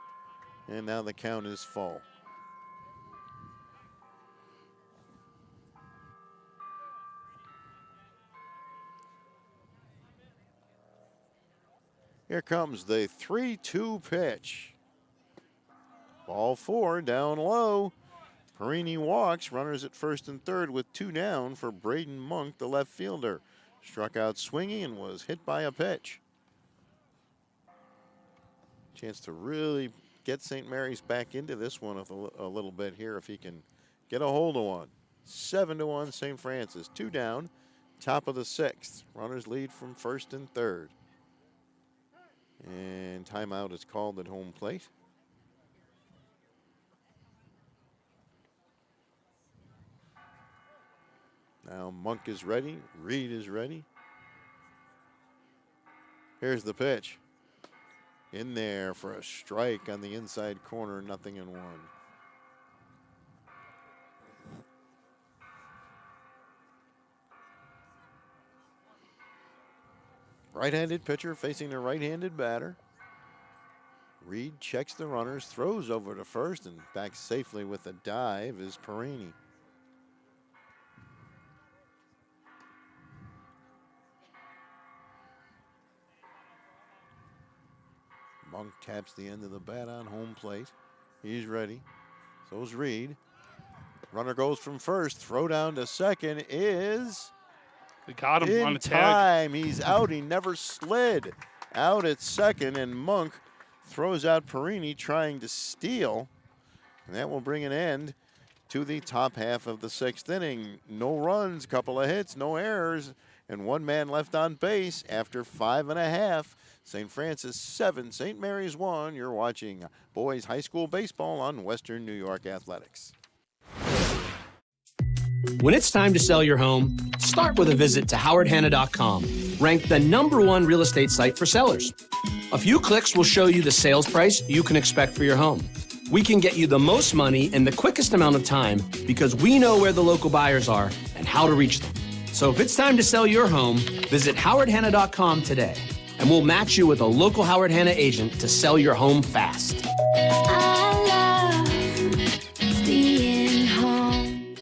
And now the count is full. Here comes the 3-2 pitch. Ball 4, down low. Perini walks, runners at first and third with 2 down for Braden Monk, the left fielder. Struck out swinging and was hit by a pitch. Chance to really get St. Mary's back into this one a little bit here if he can get a hold of one. 7-1 St. Francis, 2 down, top of the 6th. Runners lead from first and third. And timeout is called at home plate. Now Monk is ready, Reed is ready. Here's the pitch. In there for a strike on the inside corner, 0-1. Right-handed pitcher facing a right-handed batter. Reed checks the runners, throws over to first, and back safely with a dive is Perini. Monk taps the end of the bat on home plate. He's ready. So's Reed. Runner goes from first. Throw down to second is... We got him on the tag. Time. He's out. He never slid. Out at second, and Monk throws out Perini trying to steal. And that will bring an end to the top half of the 6th inning. No runs, couple of hits, no errors, and 1 man left on base after 5.5. St. Francis 7, St. Mary's 1. You're watching boys high school baseball on Western New York Athletics. When it's time to sell your home, start with a visit to howardhanna.com, ranked the #1 real estate site for sellers. A few clicks will show you the sales price you can expect for your home. We can get you the most money in the quickest amount of time because we know where the local buyers are and how to reach them. So if it's time to sell your home, visit howardhanna.com today, and we'll match you with a local Howard Hanna agent to sell your home fast. I love being home.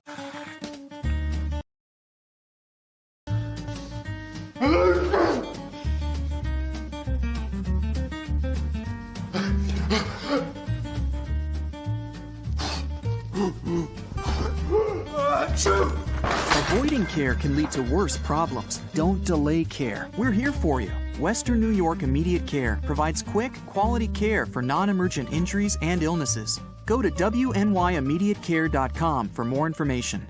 Avoiding care can lead to worse problems. Don't delay care. We're here for you. Western New York Immediate Care provides quick, quality care for non-emergent injuries and illnesses. Go to wnyimmediatecare.com for more information.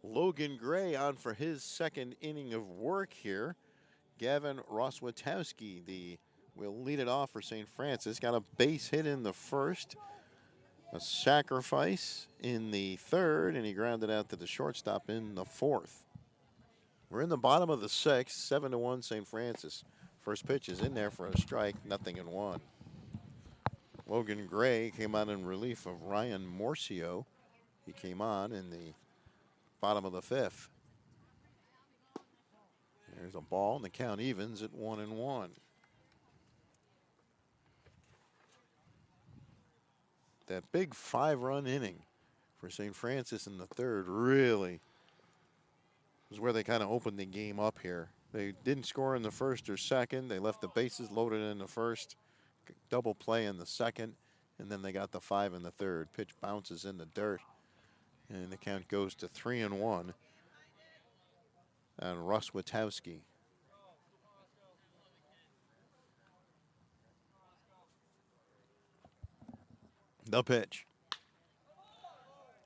Logan Gray on for his second inning of work here. Gavin Roswitowski will lead it off for St. Francis. Got a base hit in the first, a sacrifice in the third, and he grounded out to the shortstop in the fourth. We're in the bottom of the sixth, 7-1 St. Francis. First pitch is in there for a strike, 0-1. Logan Gray came on in relief of Ryan Morcio. He came on in the bottom of the fifth. There's a ball, and the count evens at 1-1. That big 5-run inning for St. Francis in the third really was where they kind of opened the game up here. They didn't score in the first or second. They left the bases loaded in the first, double play in the second, and then they got the 5 in the third. Pitch bounces in the dirt, and the count goes to 3-1 on Russ Witowski. The pitch.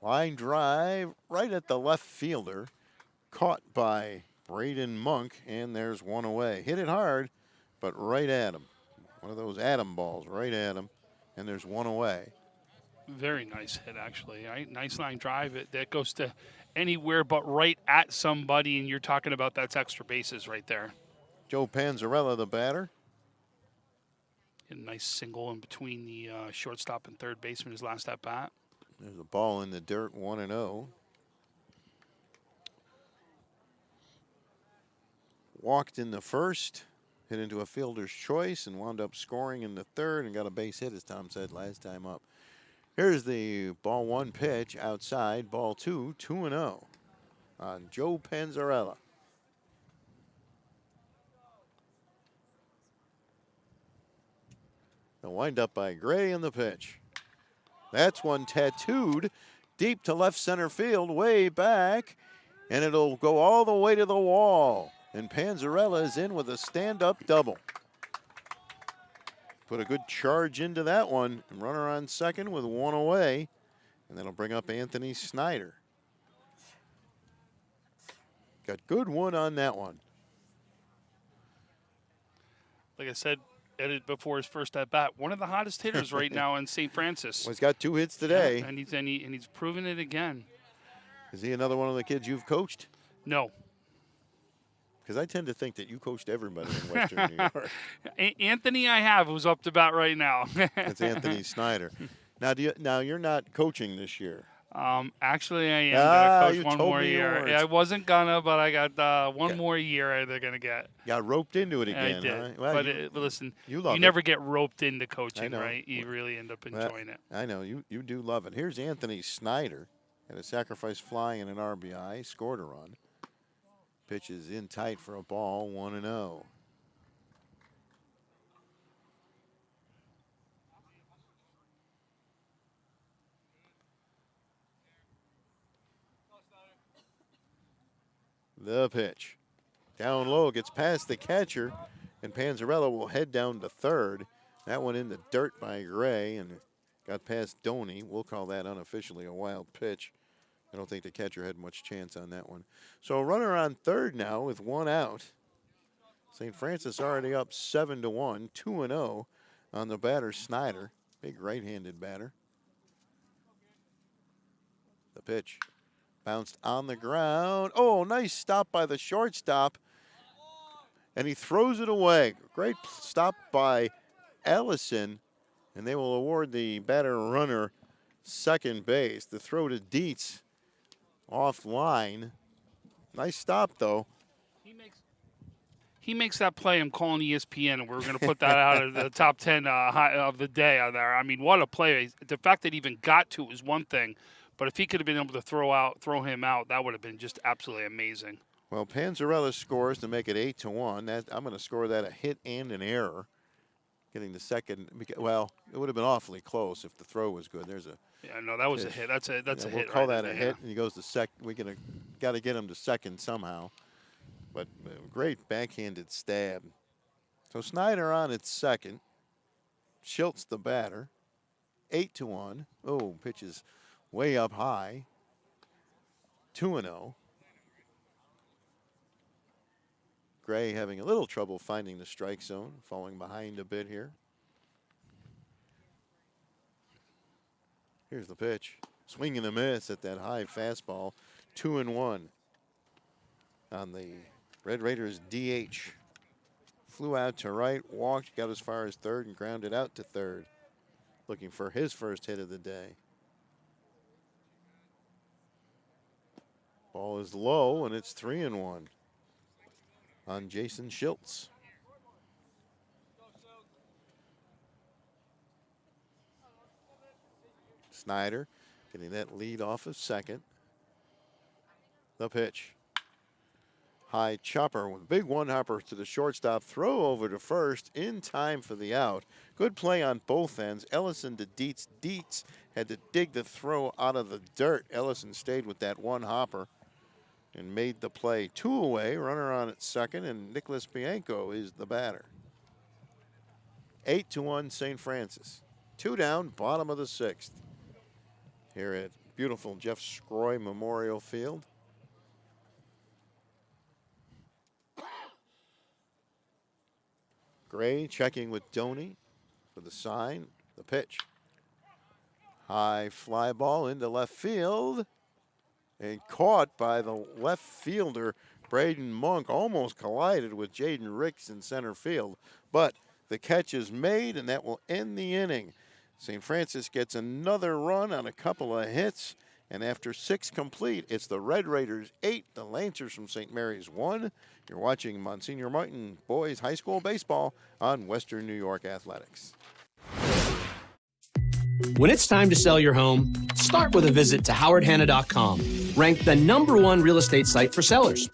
Line drive right at the left fielder. Caught by Braden Monk, and there's one away. Hit it hard, but right at him. One of those Adam balls right at him, and there's one away. Very nice hit, actually. Right? Nice line drive. That goes to anywhere but right at somebody, and you're talking about that's extra bases right there. Joe Panzarella, the batter. A nice single in between the shortstop and third baseman his last at bat. There's a ball in the dirt, 1-0. Walked in the first, hit into a fielder's choice, and wound up scoring in the third and got a base hit, as Tom said last time up. Here's the ball 1 pitch outside, ball 2, 2-0 on Joe Panzarella. The windup by Gray in the pitch. That's one tattooed deep to left center field, way back, and it'll go all the way to the wall. And Panzarella is in with a stand-up double. Put a good charge into that one, and runner on second with one away, and that'll bring up Anthony Snyder. Got good one on that one. Like I said, Ed, before his first at bat, one of the hottest hitters right now in St. Francis. Well, he's got 2 hits today. Yeah, and he's proven it again. Is he another one of the kids you've coached? No. Because I tend to think that you coached everybody in Western New York. Anthony, I have, who's up to bat right now. That's Anthony Snyder. Now you're not coaching this year. Actually, I am going to coach one more me year. Yeah, I wasn't gonna, but I got one more year they're going to get. Got roped into it again. I did. Huh? Well, but listen, you never get roped into coaching, know. right? You really end up enjoying it. I know. You do love it. Here's Anthony Snyder. Had a sacrifice fly and an RBI. Scored a run. Pitch is in tight for a ball, 1-0. The pitch. Down low, gets past the catcher, and Panzarella will head down to third. That one in the dirt by Gray and got past Doney. We'll call that unofficially a wild pitch. I don't think the catcher had much chance on that one. So a runner on third now with one out. St. Francis already up 7-1, 2-0 on the batter Snyder. Big right-handed batter. The pitch bounced on the ground. Oh, nice stop by the shortstop. And he throws it away. Great stop by Ellison. And they will award the batter runner second base. The throw to Dietz offline. Nice stop, though. He makes that play. I'm calling ESPN, and we're going to put that out of the top 10 of the day out there. I mean, what a play. The fact that he even got to it was one thing, but if he could have been able to throw him out, that would have been just absolutely amazing. Well, Panzarella scores to make it 8-1. I'm going to score that a hit and an error. Getting the second. Well, it would have been awfully close if the throw was good. There's a. Yeah, no, that was pitch. a hit. That's a We'll hit. call right that a there, hit, and he goes to second. We're got to get him to second somehow. But great backhanded stab. So Snyder on its second. Schiltz the batter. 8-1. Oh, pitches way up high. 2-0. Gray having a little trouble finding the strike zone, falling behind a bit here. Here's the pitch. Swing and a miss at that high fastball. 2-1 on the Red Raiders DH. Flew out to right, walked, got as far as third, and grounded out to third. Looking for his first hit of the day. Ball is low, and it's 3-1 on Jason Schiltz. Snyder getting that lead off of second. The pitch. High chopper with a big one-hopper to the shortstop. Throw over to first in time for the out. Good play on both ends. Ellison to Dietz. Dietz had to dig the throw out of the dirt. Ellison stayed with that one-hopper and made the play. 2 away, runner on at second, and Nicholas Bianco is the batter. 8-1 St. Francis. 2 down, bottom of the 6th. Here at beautiful Jeff Scroy Memorial Field. Gray checking with Doney for the sign. The pitch. High fly ball into left field. And caught by the left fielder, Braden Monk. Almost collided with Jaden Ricks in center field. But the catch is made, and that will end the inning. St. Francis gets another run on a couple of hits. And after 6 complete, it's the Red Raiders 8, the Lancers from St. Mary's 1. You're watching Monsignor Martin Boys High School Baseball on Western New York Athletics. When it's time to sell your home, start with a visit to howardhanna.com, ranked the #1 real estate site for sellers.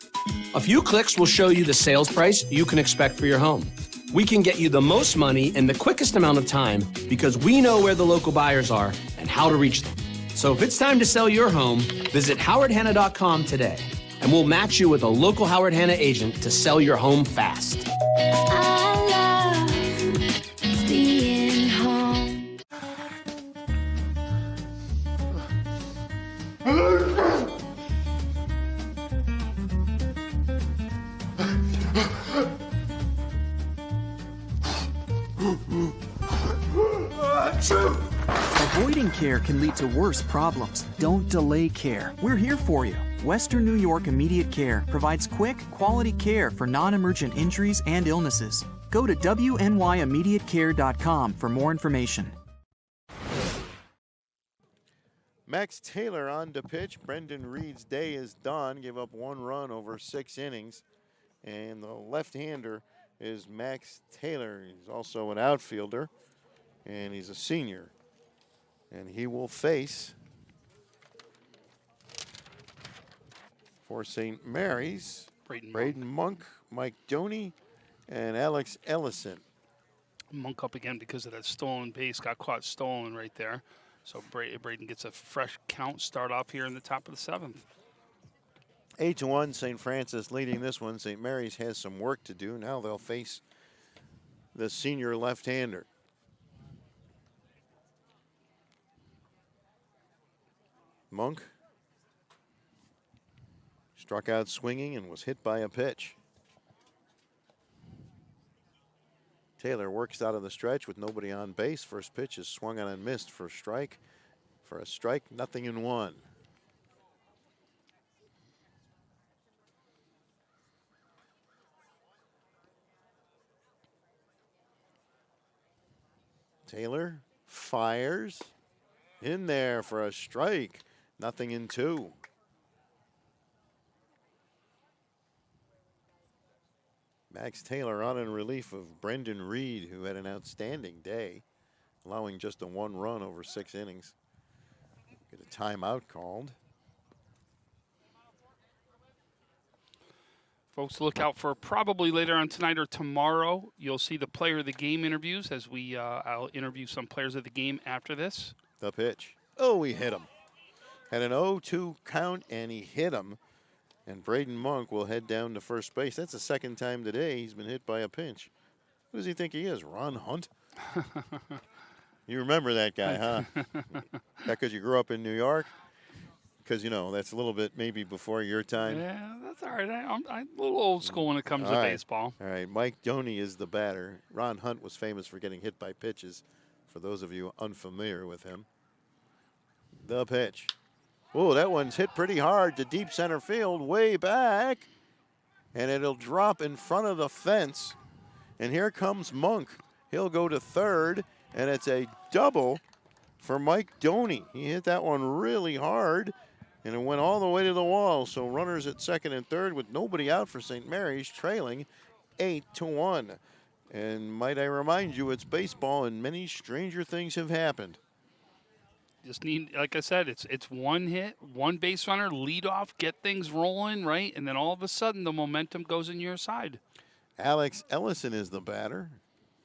A few clicks will show you the sales price you can expect for your home. We can get you the most money in the quickest amount of time because we know where the local buyers are and how to reach them. So if it's time to sell your home, visit howardhanna.com today, and we'll match you with a local Howard Hanna agent to sell your home fast. I love being home. Avoiding care can lead to worse problems. Don't delay care. We're here for you. Western New York Immediate Care provides quick, quality care for non-emergent injuries and illnesses. Go to wnyimmediatecare.com for more information. Max Taylor on to pitch. Brendan Reed's day is done. Give up 1 run over 6 innings. And the left-hander is Max Taylor. He's also an outfielder, and he's a senior. And he will face, for St. Mary's, Braden Monk, Mike Doney, and Alex Ellison. Monk up again because of that stolen base. Got caught stolen right there. So Braden gets a fresh count start off here in the top of the 7th. 8-1, St. Francis leading this one. St. Mary's has some work to do. Now they'll face the senior left-hander. Monk struck out swinging and was hit by a pitch. Taylor works out of the stretch with nobody on base. First pitch is swung on and missed for a strike. For a strike, 0-1. Taylor fires in there for a strike. 0-2. Max Taylor on in relief of Brendan Reed, who had an outstanding day, allowing just a 1 run over 6 innings. Get a timeout called. Folks, look out for probably later on tonight or tomorrow. You'll see the player of the game interviews as I'll interview some players of the game after this. The pitch. Oh, he hit him. Had an 0-2 count, and he hit him. And Braden Monk will head down to first base. That's the second time today he's been hit by a pinch. Who does he think he is, Ron Hunt? You remember that guy, huh? That because you grew up in New York? Because, you know, that's a little bit maybe before your time. Yeah, that's all right. I'm a little old school when it comes to baseball. All right, Mike Doney is the batter. Ron Hunt was famous for getting hit by pitches, for those of you unfamiliar with him. The pitch. Oh, that one's hit pretty hard to deep center field, way back. And it'll drop in front of the fence. And here comes Monk. He'll go to third, and it's a double for Mike Doney. He hit that one really hard, and it went all the way to the wall. So runners at second and third with nobody out for St. Mary's, trailing 8-1. And might I remind you, it's baseball, and many stranger things have happened. Just need, like I said, it's one hit, one base runner, lead off, get things rolling, right? And then all of a sudden the momentum goes in your side. Alex Ellison is the batter,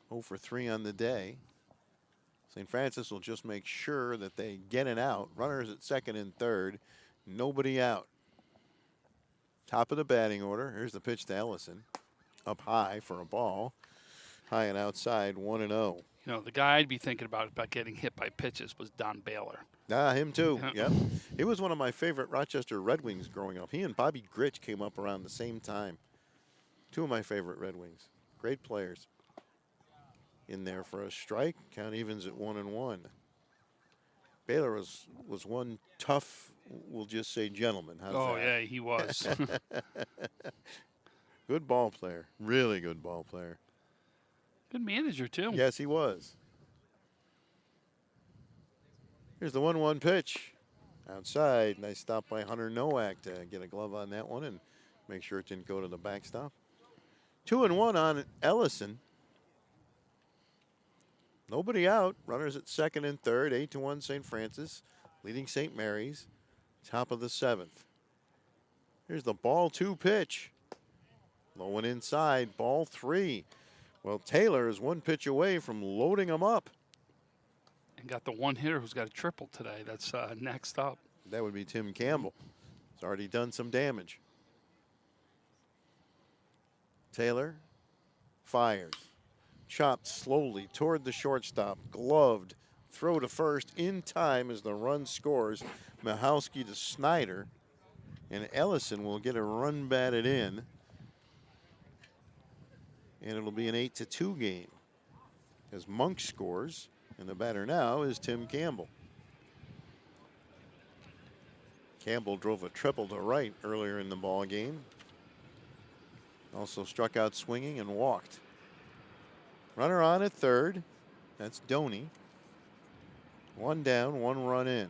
0 for 3 on the day. St. Francis will just make sure that they get an out. Runners at second and third, nobody out. Top of the batting order. Here's the pitch to Ellison. Up high for a ball. High and outside, 1-0. You know, the guy I'd be thinking about getting hit by pitches was Don Baylor. Him too, yep. He was one of my favorite Rochester Red Wings growing up. He and Bobby Gritch came up around the same time. 2 of my favorite Red Wings. Great players. In there for a strike. Count evens at 1-1. Baylor was one tough, we'll just say, gentleman. How's that? Yeah, he was. Good ball player. Really good ball player. Good manager, too. Yes, he was. Here's the 1-1 pitch. Outside. Nice stop by Hunter Nowak to get a glove on that one and make sure it didn't go to the backstop. 2-1 on Ellison. Nobody out. Runners at second and third. 8-1 St. Francis. Leading St. Mary's. Top of the 7th. Here's the ball 2 pitch. Low and inside. Ball 3. Well, Taylor is 1 pitch away from loading him up. And got the one hitter who's got a triple today. That's next up. That would be Tim Campbell. He's already done some damage. Taylor fires. Chopped slowly toward the shortstop. Gloved. Throw to first in time as the run scores. Michalski to Snyder. And Ellison will get a run batted in. And it'll be an 8-2 game as Monk scores. And the batter now is Tim Campbell. Campbell drove a triple to right earlier in the ball game. Also struck out swinging and walked. Runner on at third. That's Doney. 1 down, 1 run in.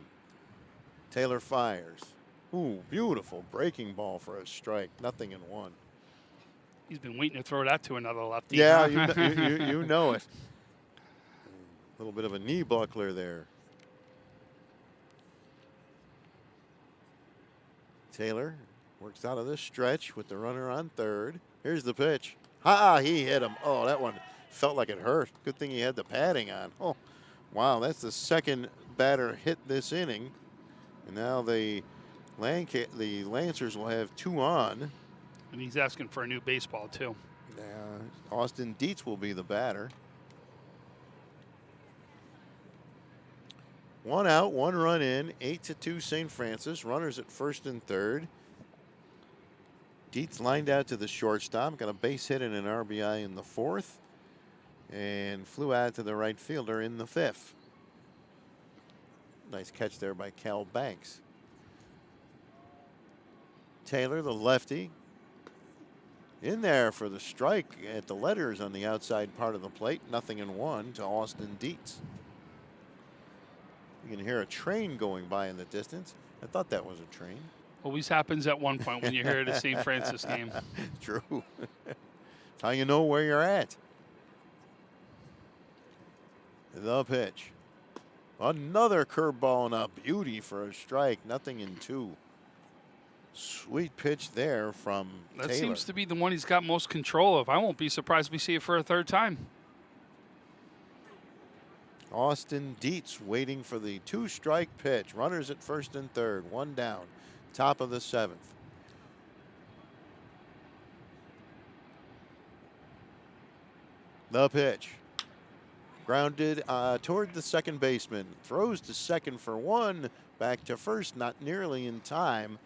Taylor fires. Ooh, beautiful breaking ball for a strike. 0-1. He's been waiting to throw that to another lefty. Yeah, you know it. A little bit of a knee buckler there. Taylor works out of this stretch with the runner on third. Here's the pitch. He hit him. Oh, that one felt like it hurt. Good thing he had the padding on. Oh, wow, that's the second batter hit this inning. And now the Lancers will have 2 on. And he's asking for a new baseball, too. Austin Dietz will be the batter. 1 out, 1 run in, 8-2 St. Francis. Runners at first and third. Dietz lined out to the shortstop. Got a base hit and an RBI in the 4th. And flew out to the right fielder in the 5th. Nice catch there by Cal Banks. Taylor, the lefty, in there for the strike at the letters on the outside part of the plate. 0-1 to Austin Dietz. You can hear a train going by in the distance. I thought that was a train. Always happens at one point when you hear the St. Francis game. True. That's how you know where you're at. The pitch. Another curveball and a beauty for a strike. Nothing in 2. Sweet pitch there from That Taylor. seems to be the one he's got most control of. I won't be surprised if we see it for a third time. Austin Dietz waiting for the 2-strike pitch. Runners at first and third. 1 down. Top of the 7th. The pitch. Grounded toward the second baseman. Throws to second for 1. Back to first, not nearly in time.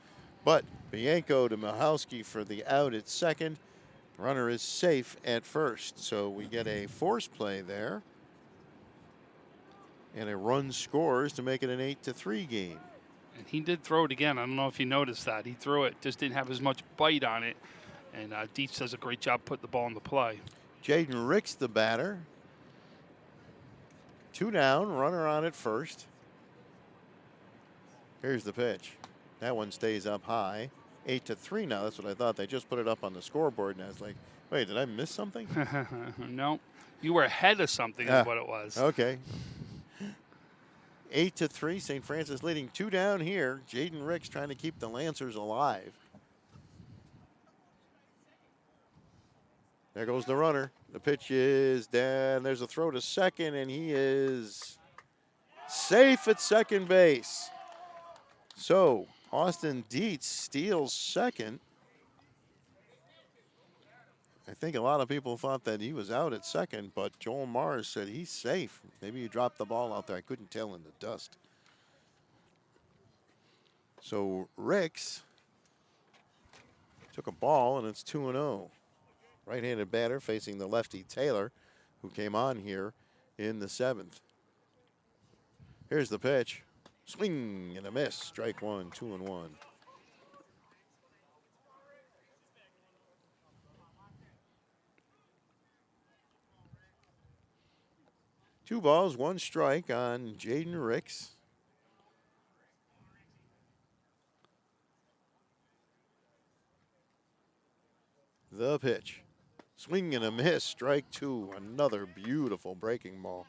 But Bianco to Michalski for the out at second. Runner is safe at first. So we get a force play there. And a run scores to make it an 8-3 game. And he did throw it again. I don't know if you noticed that. He threw it, just didn't have as much bite on it. And Dietz does a great job putting the ball in the play. Jaden Ricks, the batter. 2 down, runner on at first. Here's the pitch. That one stays up high. 8-3 now. That's what I thought. They just put it up on the scoreboard, and I was like, wait, did I miss something? No, you were ahead of something is what it was. Okay. 8-3, St. Francis leading 2 down here. Jaden Ricks trying to keep the Lancers alive. There goes the runner. The pitch is down. There's a throw to second, and he is safe at second base. So Austin Dietz steals second. I think a lot of people thought that he was out at second, but Joel Mars said he's safe. Maybe you dropped the ball out there. I couldn't tell in the dust. So Ricks took a ball, and it's 2-0. Right-handed batter facing the lefty Taylor, who came on here in the 7th. Here's the pitch. Swing and a miss. Strike 1, 2-1. Two balls, 1 strike on Jaden Ricks. The pitch. Swing and a miss. Strike 2. Another beautiful breaking ball.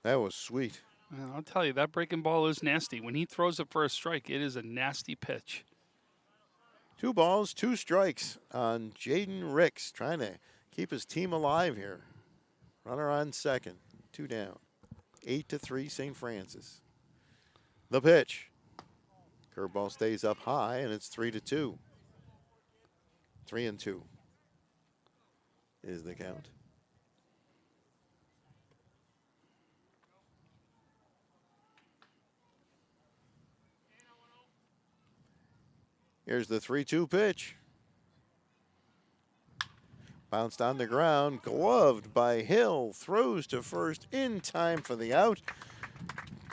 That was sweet. Well, I'll tell you, that breaking ball is nasty. When he throws it for a strike, it is a nasty pitch. 2 balls, 2 strikes on Jaden Ricks, trying to keep his team alive here. Runner on second, 2 down. 8-3 St. Francis. The pitch. Curveball stays up high, and it's 3-2. 3-2 is the count. Here's the 3-2 pitch. Bounced on the ground, gloved by Hill, throws to first in time for the out.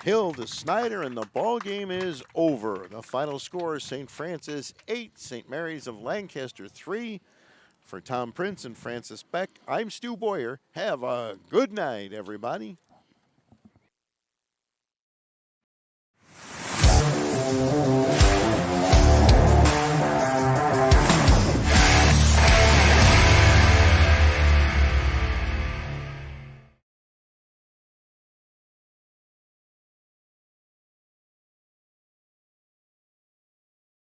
Hill to Snyder, and the ball game is over. The final score is St. Francis 8, St. Mary's of Lancaster 3. For Tom Prince and Francis Beck, I'm Stu Boyer. Have a good night, everybody.